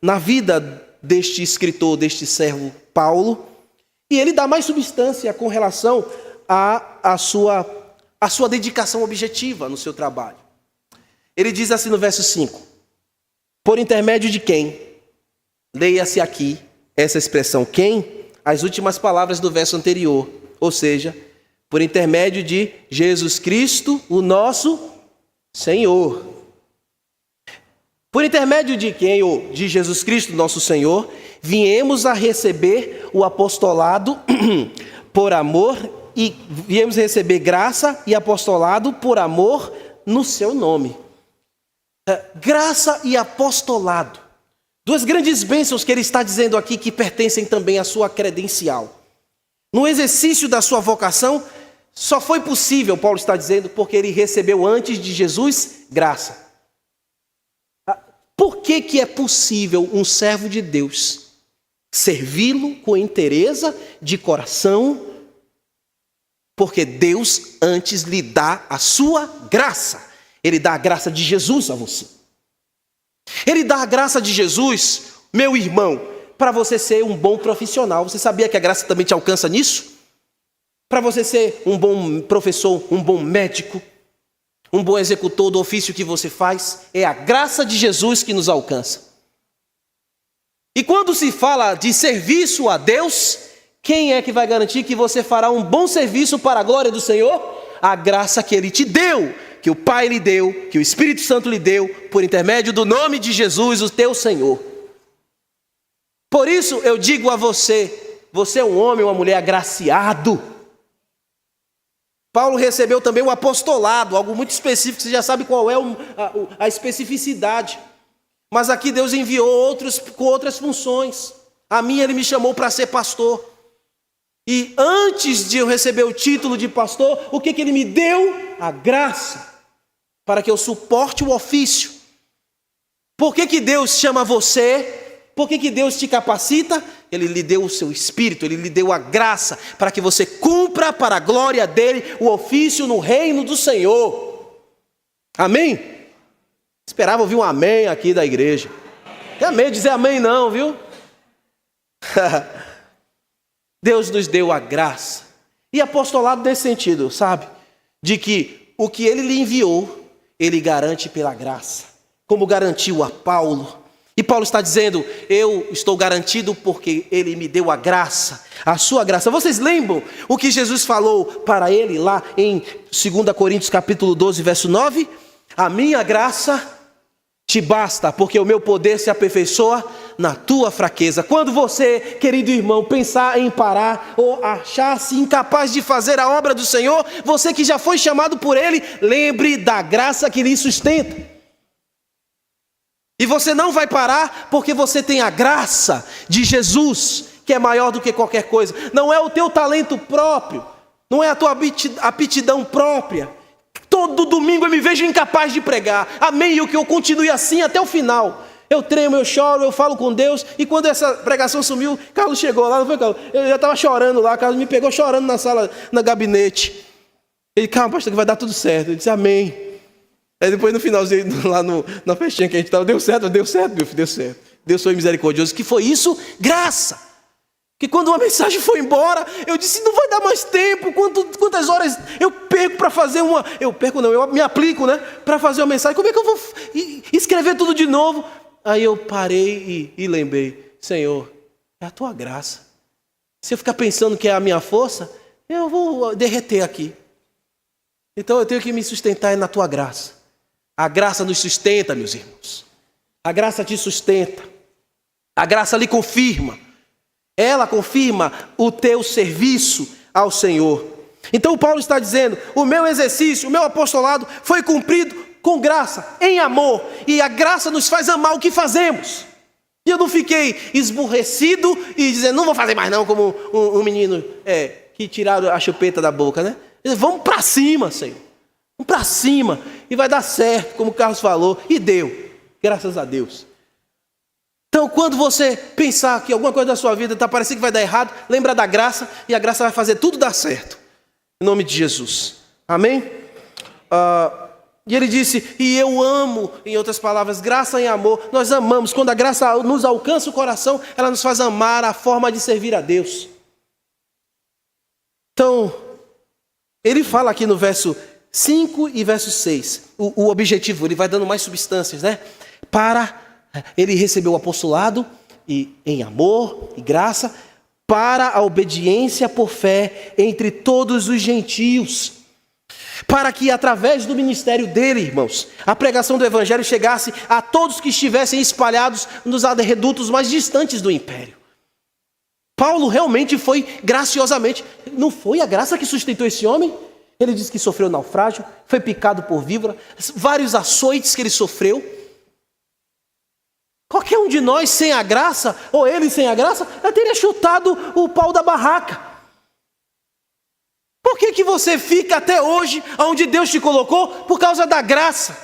na vida deste escritor, deste servo Paulo, e ele dá mais substância com relação à sua dedicação objetiva no seu trabalho. Ele diz assim no verso 5, por intermédio de quem? Leia-se aqui essa expressão quem, as últimas palavras do verso anterior, ou seja, por intermédio de Jesus Cristo, o nosso Senhor. Por intermédio de quem, ou de Jesus Cristo, nosso Senhor, viemos a receber o apostolado por amor, e viemos receber graça e apostolado por amor no seu nome. Graça e apostolado. Duas grandes bênçãos que ele está dizendo aqui que pertencem também à sua credencial. No exercício da sua vocação, só foi possível, Paulo está dizendo, porque ele recebeu antes de Jesus graça. Por que é possível um servo de Deus servi-lo com inteireza de coração, porque Deus antes lhe dá a sua graça. Ele dá a graça de Jesus a você. Ele dá a graça de Jesus, meu irmão, para você ser um bom profissional. Você sabia que a graça também te alcança nisso? Para você ser um bom professor, um bom médico, um bom executor do ofício que você faz, é a graça de Jesus que nos alcança. E quando se fala de serviço a Deus, quem é que vai garantir que você fará um bom serviço para a glória do Senhor? A graça que Ele te deu, que o Pai lhe deu, que o Espírito Santo lhe deu, por intermédio do nome de Jesus, o teu Senhor. Por isso eu digo a você, você é um homem ou uma mulher agraciado. Paulo recebeu também o apostolado, algo muito específico, você já sabe qual é a especificidade. Mas aqui Deus enviou outros com outras funções. A mim Ele me chamou para ser pastor. E antes de eu receber o título de pastor, o que Ele me deu? A graça, para que eu suporte o ofício. Por que Deus chama você? Por que Deus te capacita? Ele lhe deu o seu espírito, Ele lhe deu a graça, para que você cumpra para a glória dEle o ofício no reino do Senhor. Amém? Esperava ouvir um amém aqui da igreja. Não tem medo de dizer amém não, viu? Deus nos deu a graça. E apostolado nesse sentido, sabe? De que o que Ele lhe enviou, Ele garante pela graça. Como garantiu a Paulo. E Paulo está dizendo, eu estou garantido porque Ele me deu a graça, a sua graça. Vocês lembram o que Jesus falou para ele lá em 2 Coríntios capítulo 12, verso 9? A minha graça te basta, porque o meu poder se aperfeiçoa na tua fraqueza. Quando você, querido irmão, pensar em parar ou achar-se incapaz de fazer a obra do Senhor, você que já foi chamado por Ele, lembre da graça que lhe sustenta. E você não vai parar porque você tem a graça de Jesus, que é maior do que qualquer coisa. Não é o teu talento próprio, não é a tua aptidão própria. Todo domingo eu me vejo incapaz de pregar. Amém, e que eu continue assim até o final. Eu tremo, eu choro, eu falo com Deus. E quando essa pregação sumiu, Carlos chegou lá, não foi, Carlos? Eu já estava chorando lá, Carlos me pegou chorando na sala, no gabinete. Ele, calma, pastor, que vai dar tudo certo. Eu disse, amém. Aí depois no finalzinho, lá na festinha que a gente estava, deu certo, meu filho, deu certo. Deus foi misericordioso. Que foi isso? Graça. Que quando uma mensagem foi embora, eu disse, não vai dar mais tempo, quantas horas eu perco para fazer uma... Eu me aplico, né? Para fazer uma mensagem, como é que eu vou escrever tudo de novo? Aí eu parei e lembrei, Senhor, é a tua graça. Se eu ficar pensando que é a minha força, eu vou derreter aqui. Então eu tenho que me sustentar na tua graça. A graça nos sustenta, meus irmãos. A graça te sustenta. A graça lhe confirma. Ela confirma o teu serviço ao Senhor. Então Paulo está dizendo, o meu exercício, o meu apostolado foi cumprido com graça, em amor. E a graça nos faz amar o que fazemos. E eu não fiquei esburrecido e dizendo, não vou fazer mais não, como um menino que tiraram a chupeta da boca, né? Vamos para cima, Senhor. Vamos para cima. E vai dar certo, como o Carlos falou. E deu, graças a Deus. Então, quando você pensar que alguma coisa da sua vida está parecendo que vai dar errado, lembra da graça e a graça vai fazer tudo dar certo. Em nome de Jesus. Amém? E ele disse, e eu amo, em outras palavras, graça e amor. Nós amamos. Quando a graça nos alcança o coração, ela nos faz amar a forma de servir a Deus. Então, ele fala aqui no verso 5 e verso 6. O objetivo, ele vai dando mais substâncias, né? Ele recebeu o apostolado e em amor e graça para a obediência por fé entre todos os gentios, para que através do ministério dele, irmãos, a pregação do evangelho chegasse a todos que estivessem espalhados nos redutos mais distantes do império. Paulo realmente foi graciosamente, não foi a graça que sustentou esse homem? Ele diz que sofreu naufrágio, foi picado por víbora, vários açoites que ele sofreu. Qualquer um de nós sem a graça, ou ele sem a graça, já teria chutado o pau da barraca. Por que você fica até hoje onde Deus te colocou? Por causa da graça.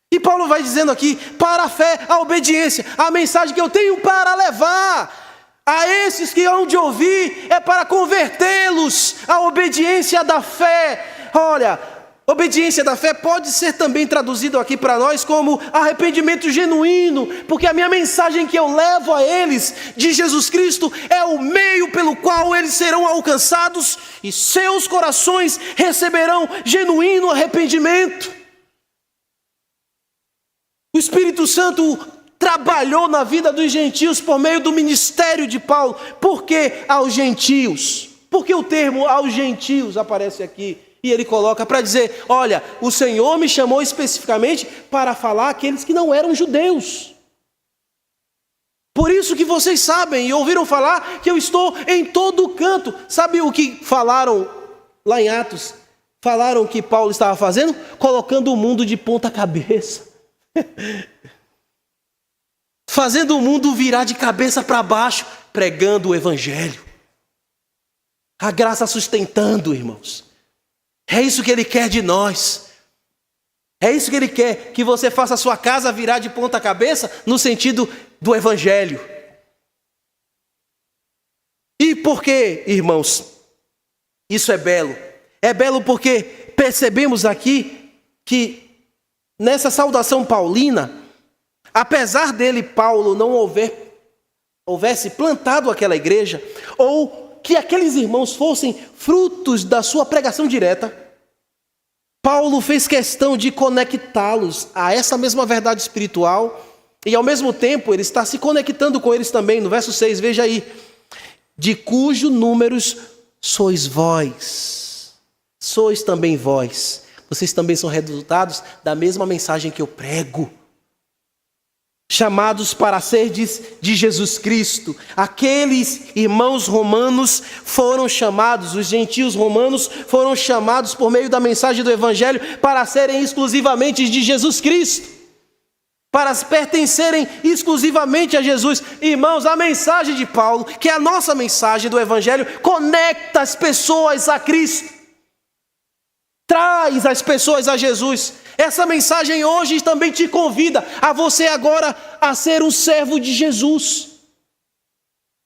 E Paulo vai dizendo aqui, para a fé, a obediência, a mensagem que eu tenho para levar A esses que hão de ouvir é para convertê-los à obediência da fé. Olha, obediência da fé pode ser também traduzido aqui para nós como arrependimento genuíno, porque a minha mensagem que eu levo a eles de Jesus Cristo é o meio pelo qual eles serão alcançados e seus corações receberão genuíno arrependimento. O Espírito Santo trabalhou na vida dos gentios por meio do ministério de Paulo. Por que aos gentios? Porque o termo aos gentios aparece aqui. E ele coloca para dizer, olha, o Senhor me chamou especificamente para falar àqueles que não eram judeus. Por isso que vocês sabem e ouviram falar que eu estou em todo canto. Sabe o que falaram lá em Atos? Falaram que Paulo estava fazendo? Colocando o mundo de ponta cabeça. Fazendo o mundo virar de cabeça para baixo, pregando o evangelho. A graça sustentando, irmãos. É isso que ele quer de nós. É isso que ele quer, que você faça a sua casa virar de ponta cabeça no sentido do evangelho. E por que, irmãos, isso é belo? É belo porque percebemos aqui que nessa saudação paulina, apesar dele, Paulo, não houvesse plantado aquela igreja, ou que aqueles irmãos fossem frutos da sua pregação direta, Paulo fez questão de conectá-los a essa mesma verdade espiritual, e ao mesmo tempo ele está se conectando com eles também. No verso 6, veja aí, de cujo números sois vós, sois também vós, vocês também são resultados da mesma mensagem que eu prego. Chamados para serdes de Jesus Cristo. Aqueles irmãos romanos foram chamados, os gentios romanos foram chamados por meio da mensagem do Evangelho para serem exclusivamente de Jesus Cristo, para pertencerem exclusivamente a Jesus. Irmãos, a mensagem de Paulo, que é a nossa mensagem do Evangelho, conecta as pessoas a Cristo, traz as pessoas a Jesus. Essa mensagem hoje também te convida a você agora a ser um servo de Jesus,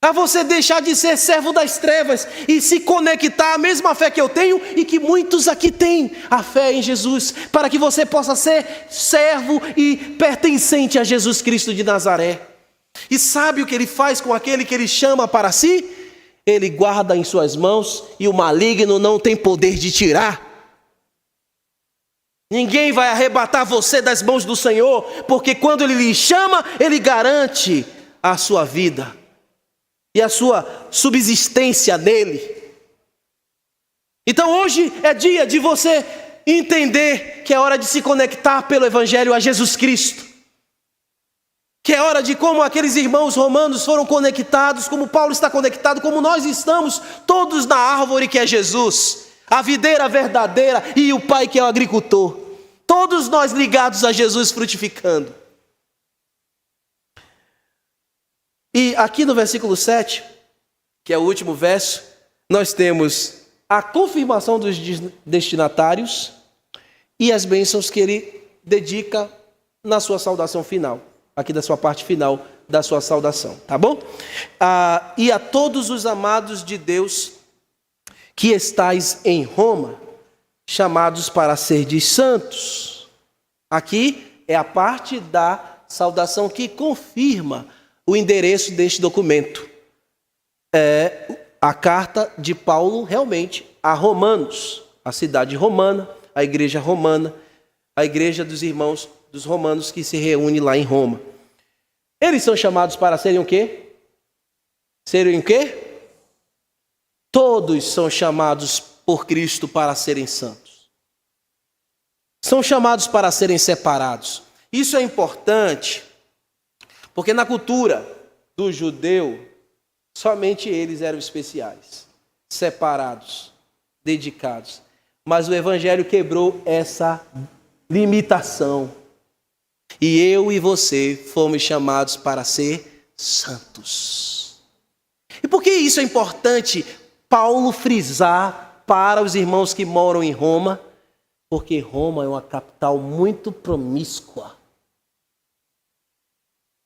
a você deixar de ser servo das trevas e se conectar à mesma fé que eu tenho e que muitos aqui têm, a fé em Jesus, para que você possa ser servo e pertencente a Jesus Cristo de Nazaré. E sabe o que ele faz com aquele que ele chama para si? Ele guarda em suas mãos e o maligno não tem poder de tirar. Ninguém vai arrebatar você das mãos do Senhor, porque quando Ele lhe chama, Ele garante a sua vida e a sua subsistência nele. Então hoje é dia de você entender que é hora de se conectar pelo Evangelho a Jesus Cristo, que é hora de, como aqueles irmãos romanos foram conectados, como Paulo está conectado, como nós estamos todos na árvore que é Jesus, a videira verdadeira e o Pai que é o agricultor. Todos nós ligados a Jesus frutificando. E aqui no versículo 7, que é o último verso, nós temos a confirmação dos destinatários e as bênçãos que ele dedica na sua saudação final. Aqui da sua parte final da sua saudação, tá bom? E a todos os amados de Deus que estais em Roma, chamados para serdes santos. Aqui é a parte da saudação que confirma o endereço deste documento. É a carta de Paulo realmente a romanos, a cidade romana, a igreja romana, a igreja dos irmãos dos romanos que se reúne lá em Roma. Eles são chamados para serem o quê? Serem o quê? Todos são chamados por Cristo para serem santos. São chamados para serem separados. Isso é importante, porque na cultura do judeu, somente eles eram especiais, separados, dedicados. Mas o Evangelho quebrou essa limitação. E eu e você fomos chamados para ser santos. E por que isso é importante Paulo frisar para os irmãos que moram em Roma? Porque Roma é uma capital muito promíscua.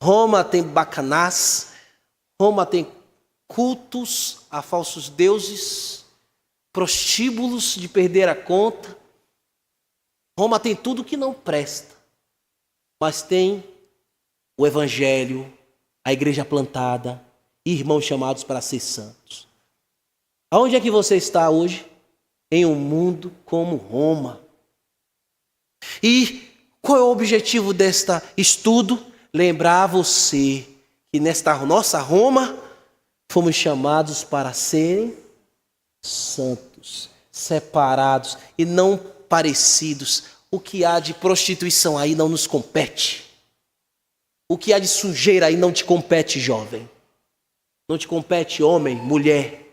Roma tem bacanás, Roma tem cultos a falsos deuses, prostíbulos de perder a conta. Roma tem tudo que não presta, mas tem o evangelho, a igreja plantada, irmãos chamados para ser santos. Aonde é que você está hoje? Em um mundo como Roma. E qual é o objetivo deste estudo? Lembrar você que nesta nossa Roma fomos chamados para serem santos, separados e não parecidos. O que há de prostituição aí não nos compete. O que há de sujeira aí não te compete, jovem. Não te compete, homem, mulher,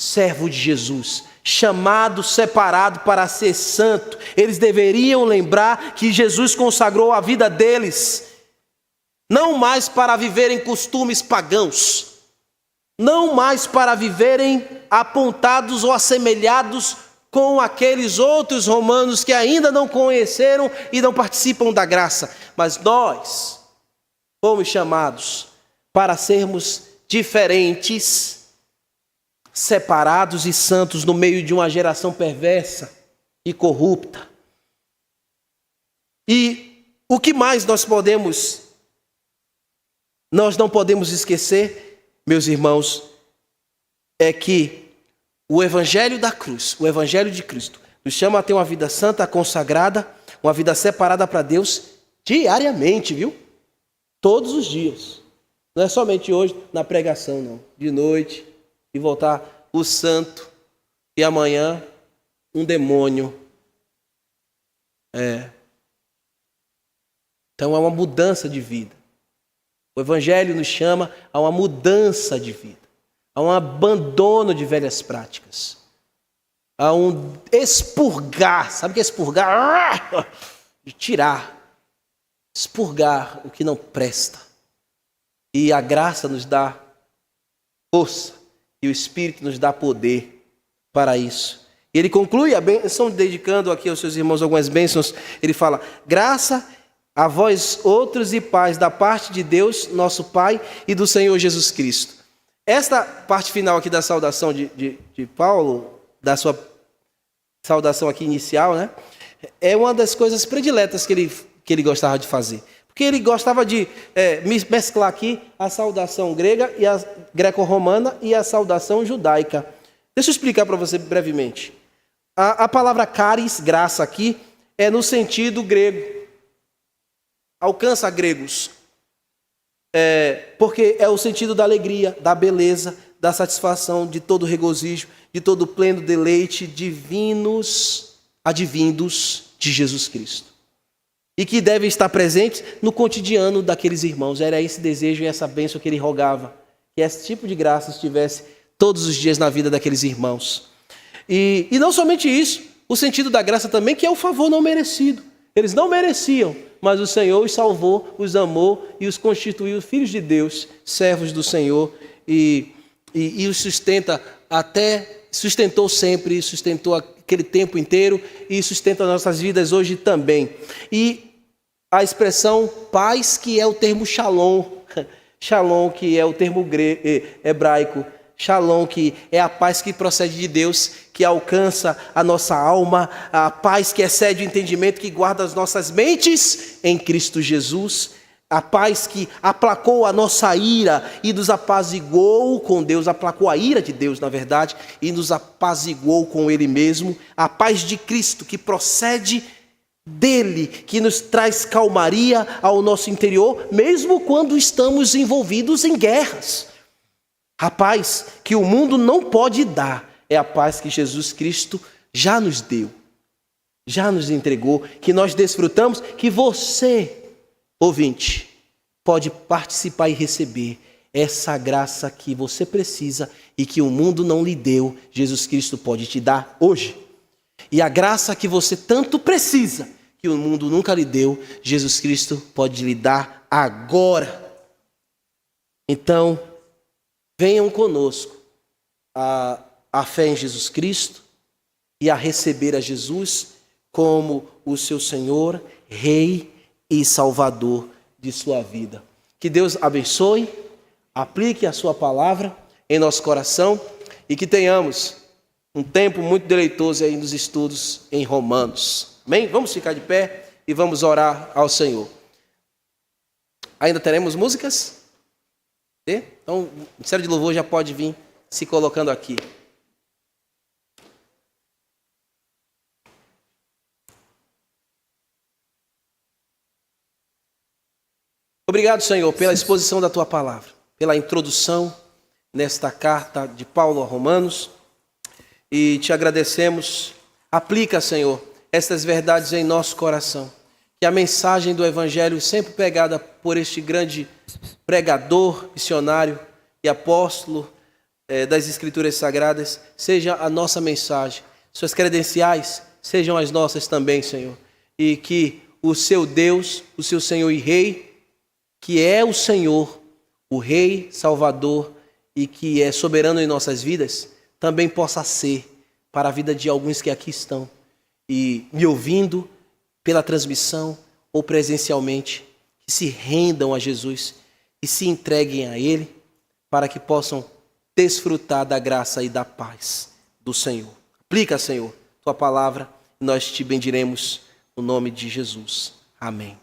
servo de Jesus, chamado, separado para ser santo. Eles deveriam lembrar que Jesus consagrou a vida deles, não mais para viverem costumes pagãos, não mais para viverem apontados ou assemelhados com aqueles outros romanos que ainda não conheceram e não participam da graça. Mas nós fomos chamados para sermos diferentes, separados e santos no meio de uma geração perversa e corrupta. E o que mais nós não podemos esquecer, meus irmãos, é que o evangelho da cruz, o evangelho de Cristo, nos chama a ter uma vida santa, consagrada, uma vida separada para Deus diariamente, viu? Todos os dias. Não é somente hoje na pregação, não. De noite, e voltar o santo, e amanhã um demônio. Então é uma mudança de vida. O evangelho nos chama a uma mudança de vida, a um abandono de velhas práticas, a um expurgar. Sabe o que é expurgar? De tirar, expurgar o que não presta. E a graça nos dá força e o Espírito nos dá poder para isso. E ele conclui a bênção, dedicando aqui aos seus irmãos algumas bênçãos. Ele fala: graça a vós outros e paz da parte de Deus, nosso Pai, e do Senhor Jesus Cristo. Esta parte final aqui da saudação de Paulo, da sua saudação aqui inicial, né, é uma das coisas prediletas que ele gostava de fazer. Porque ele gostava de mesclar aqui a saudação grega e a greco-romana e a saudação judaica. Deixa eu explicar para você brevemente. A palavra caris, graça aqui, é no sentido grego. Alcança gregos. Porque é o sentido da alegria, da beleza, da satisfação, de todo regozijo, de todo pleno deleite divinos, advindos de Jesus Cristo. E que devem estar presentes no cotidiano daqueles irmãos. Era esse desejo e essa bênção que ele rogava, que esse tipo de graça estivesse todos os dias na vida daqueles irmãos. E não somente isso, o sentido da graça também, que é o favor não merecido. Eles não mereciam, mas o Senhor os salvou, os amou e os constituiu filhos de Deus, servos do Senhor, e os sustentou sempre, sustentou aquele tempo inteiro e sustenta nossas vidas hoje também. E a expressão paz, que é o termo shalom, shalom, que é o termo hebraico, shalom, que é a paz que procede de Deus, que alcança a nossa alma, a paz que excede o entendimento, que guarda as nossas mentes em Cristo Jesus, a paz que aplacou a nossa ira e nos apaziguou com Deus, aplacou a ira de Deus, na verdade, e nos apaziguou com Ele mesmo, a paz de Cristo que procede dele, que nos traz calmaria ao nosso interior, mesmo quando estamos envolvidos em guerras. A paz que o mundo não pode dar é a paz que Jesus Cristo já nos deu, já nos entregou, que nós desfrutamos, que você, ouvinte, pode participar e receber essa graça que você precisa e que o mundo não lhe deu. Jesus Cristo pode te dar hoje. E a graça que você tanto precisa, que o mundo nunca lhe deu, Jesus Cristo pode lhe dar agora. Então, venham conosco a fé em Jesus Cristo e a receber a Jesus como o seu Senhor, Rei e Salvador de sua vida. Que Deus abençoe, aplique a sua palavra em nosso coração e que tenhamos um tempo muito deleitoso aí nos estudos em Romanos. Amém? Vamos ficar de pé e vamos orar ao Senhor. Ainda teremos músicas? Então, o Ministério de Louvor já pode vir se colocando aqui. Obrigado, Senhor, pela exposição da Tua palavra, pela introdução nesta carta de Paulo a Romanos. E te agradecemos. Aplica, Senhor, estas verdades em nosso coração. Que a mensagem do Evangelho, sempre pregada por este grande pregador, missionário e apóstolo das Escrituras Sagradas, seja a nossa mensagem. Suas credenciais sejam as nossas também, Senhor. E que o seu Deus, o seu Senhor e Rei, que é o Senhor, o Rei, Salvador e que é soberano em nossas vidas, também possa ser para a vida de alguns que aqui estão e me ouvindo pela transmissão ou presencialmente, que se rendam a Jesus e se entreguem a Ele para que possam desfrutar da graça e da paz do Senhor. Aplica, Senhor, Tua palavra e nós te bendiremos no nome de Jesus. Amém.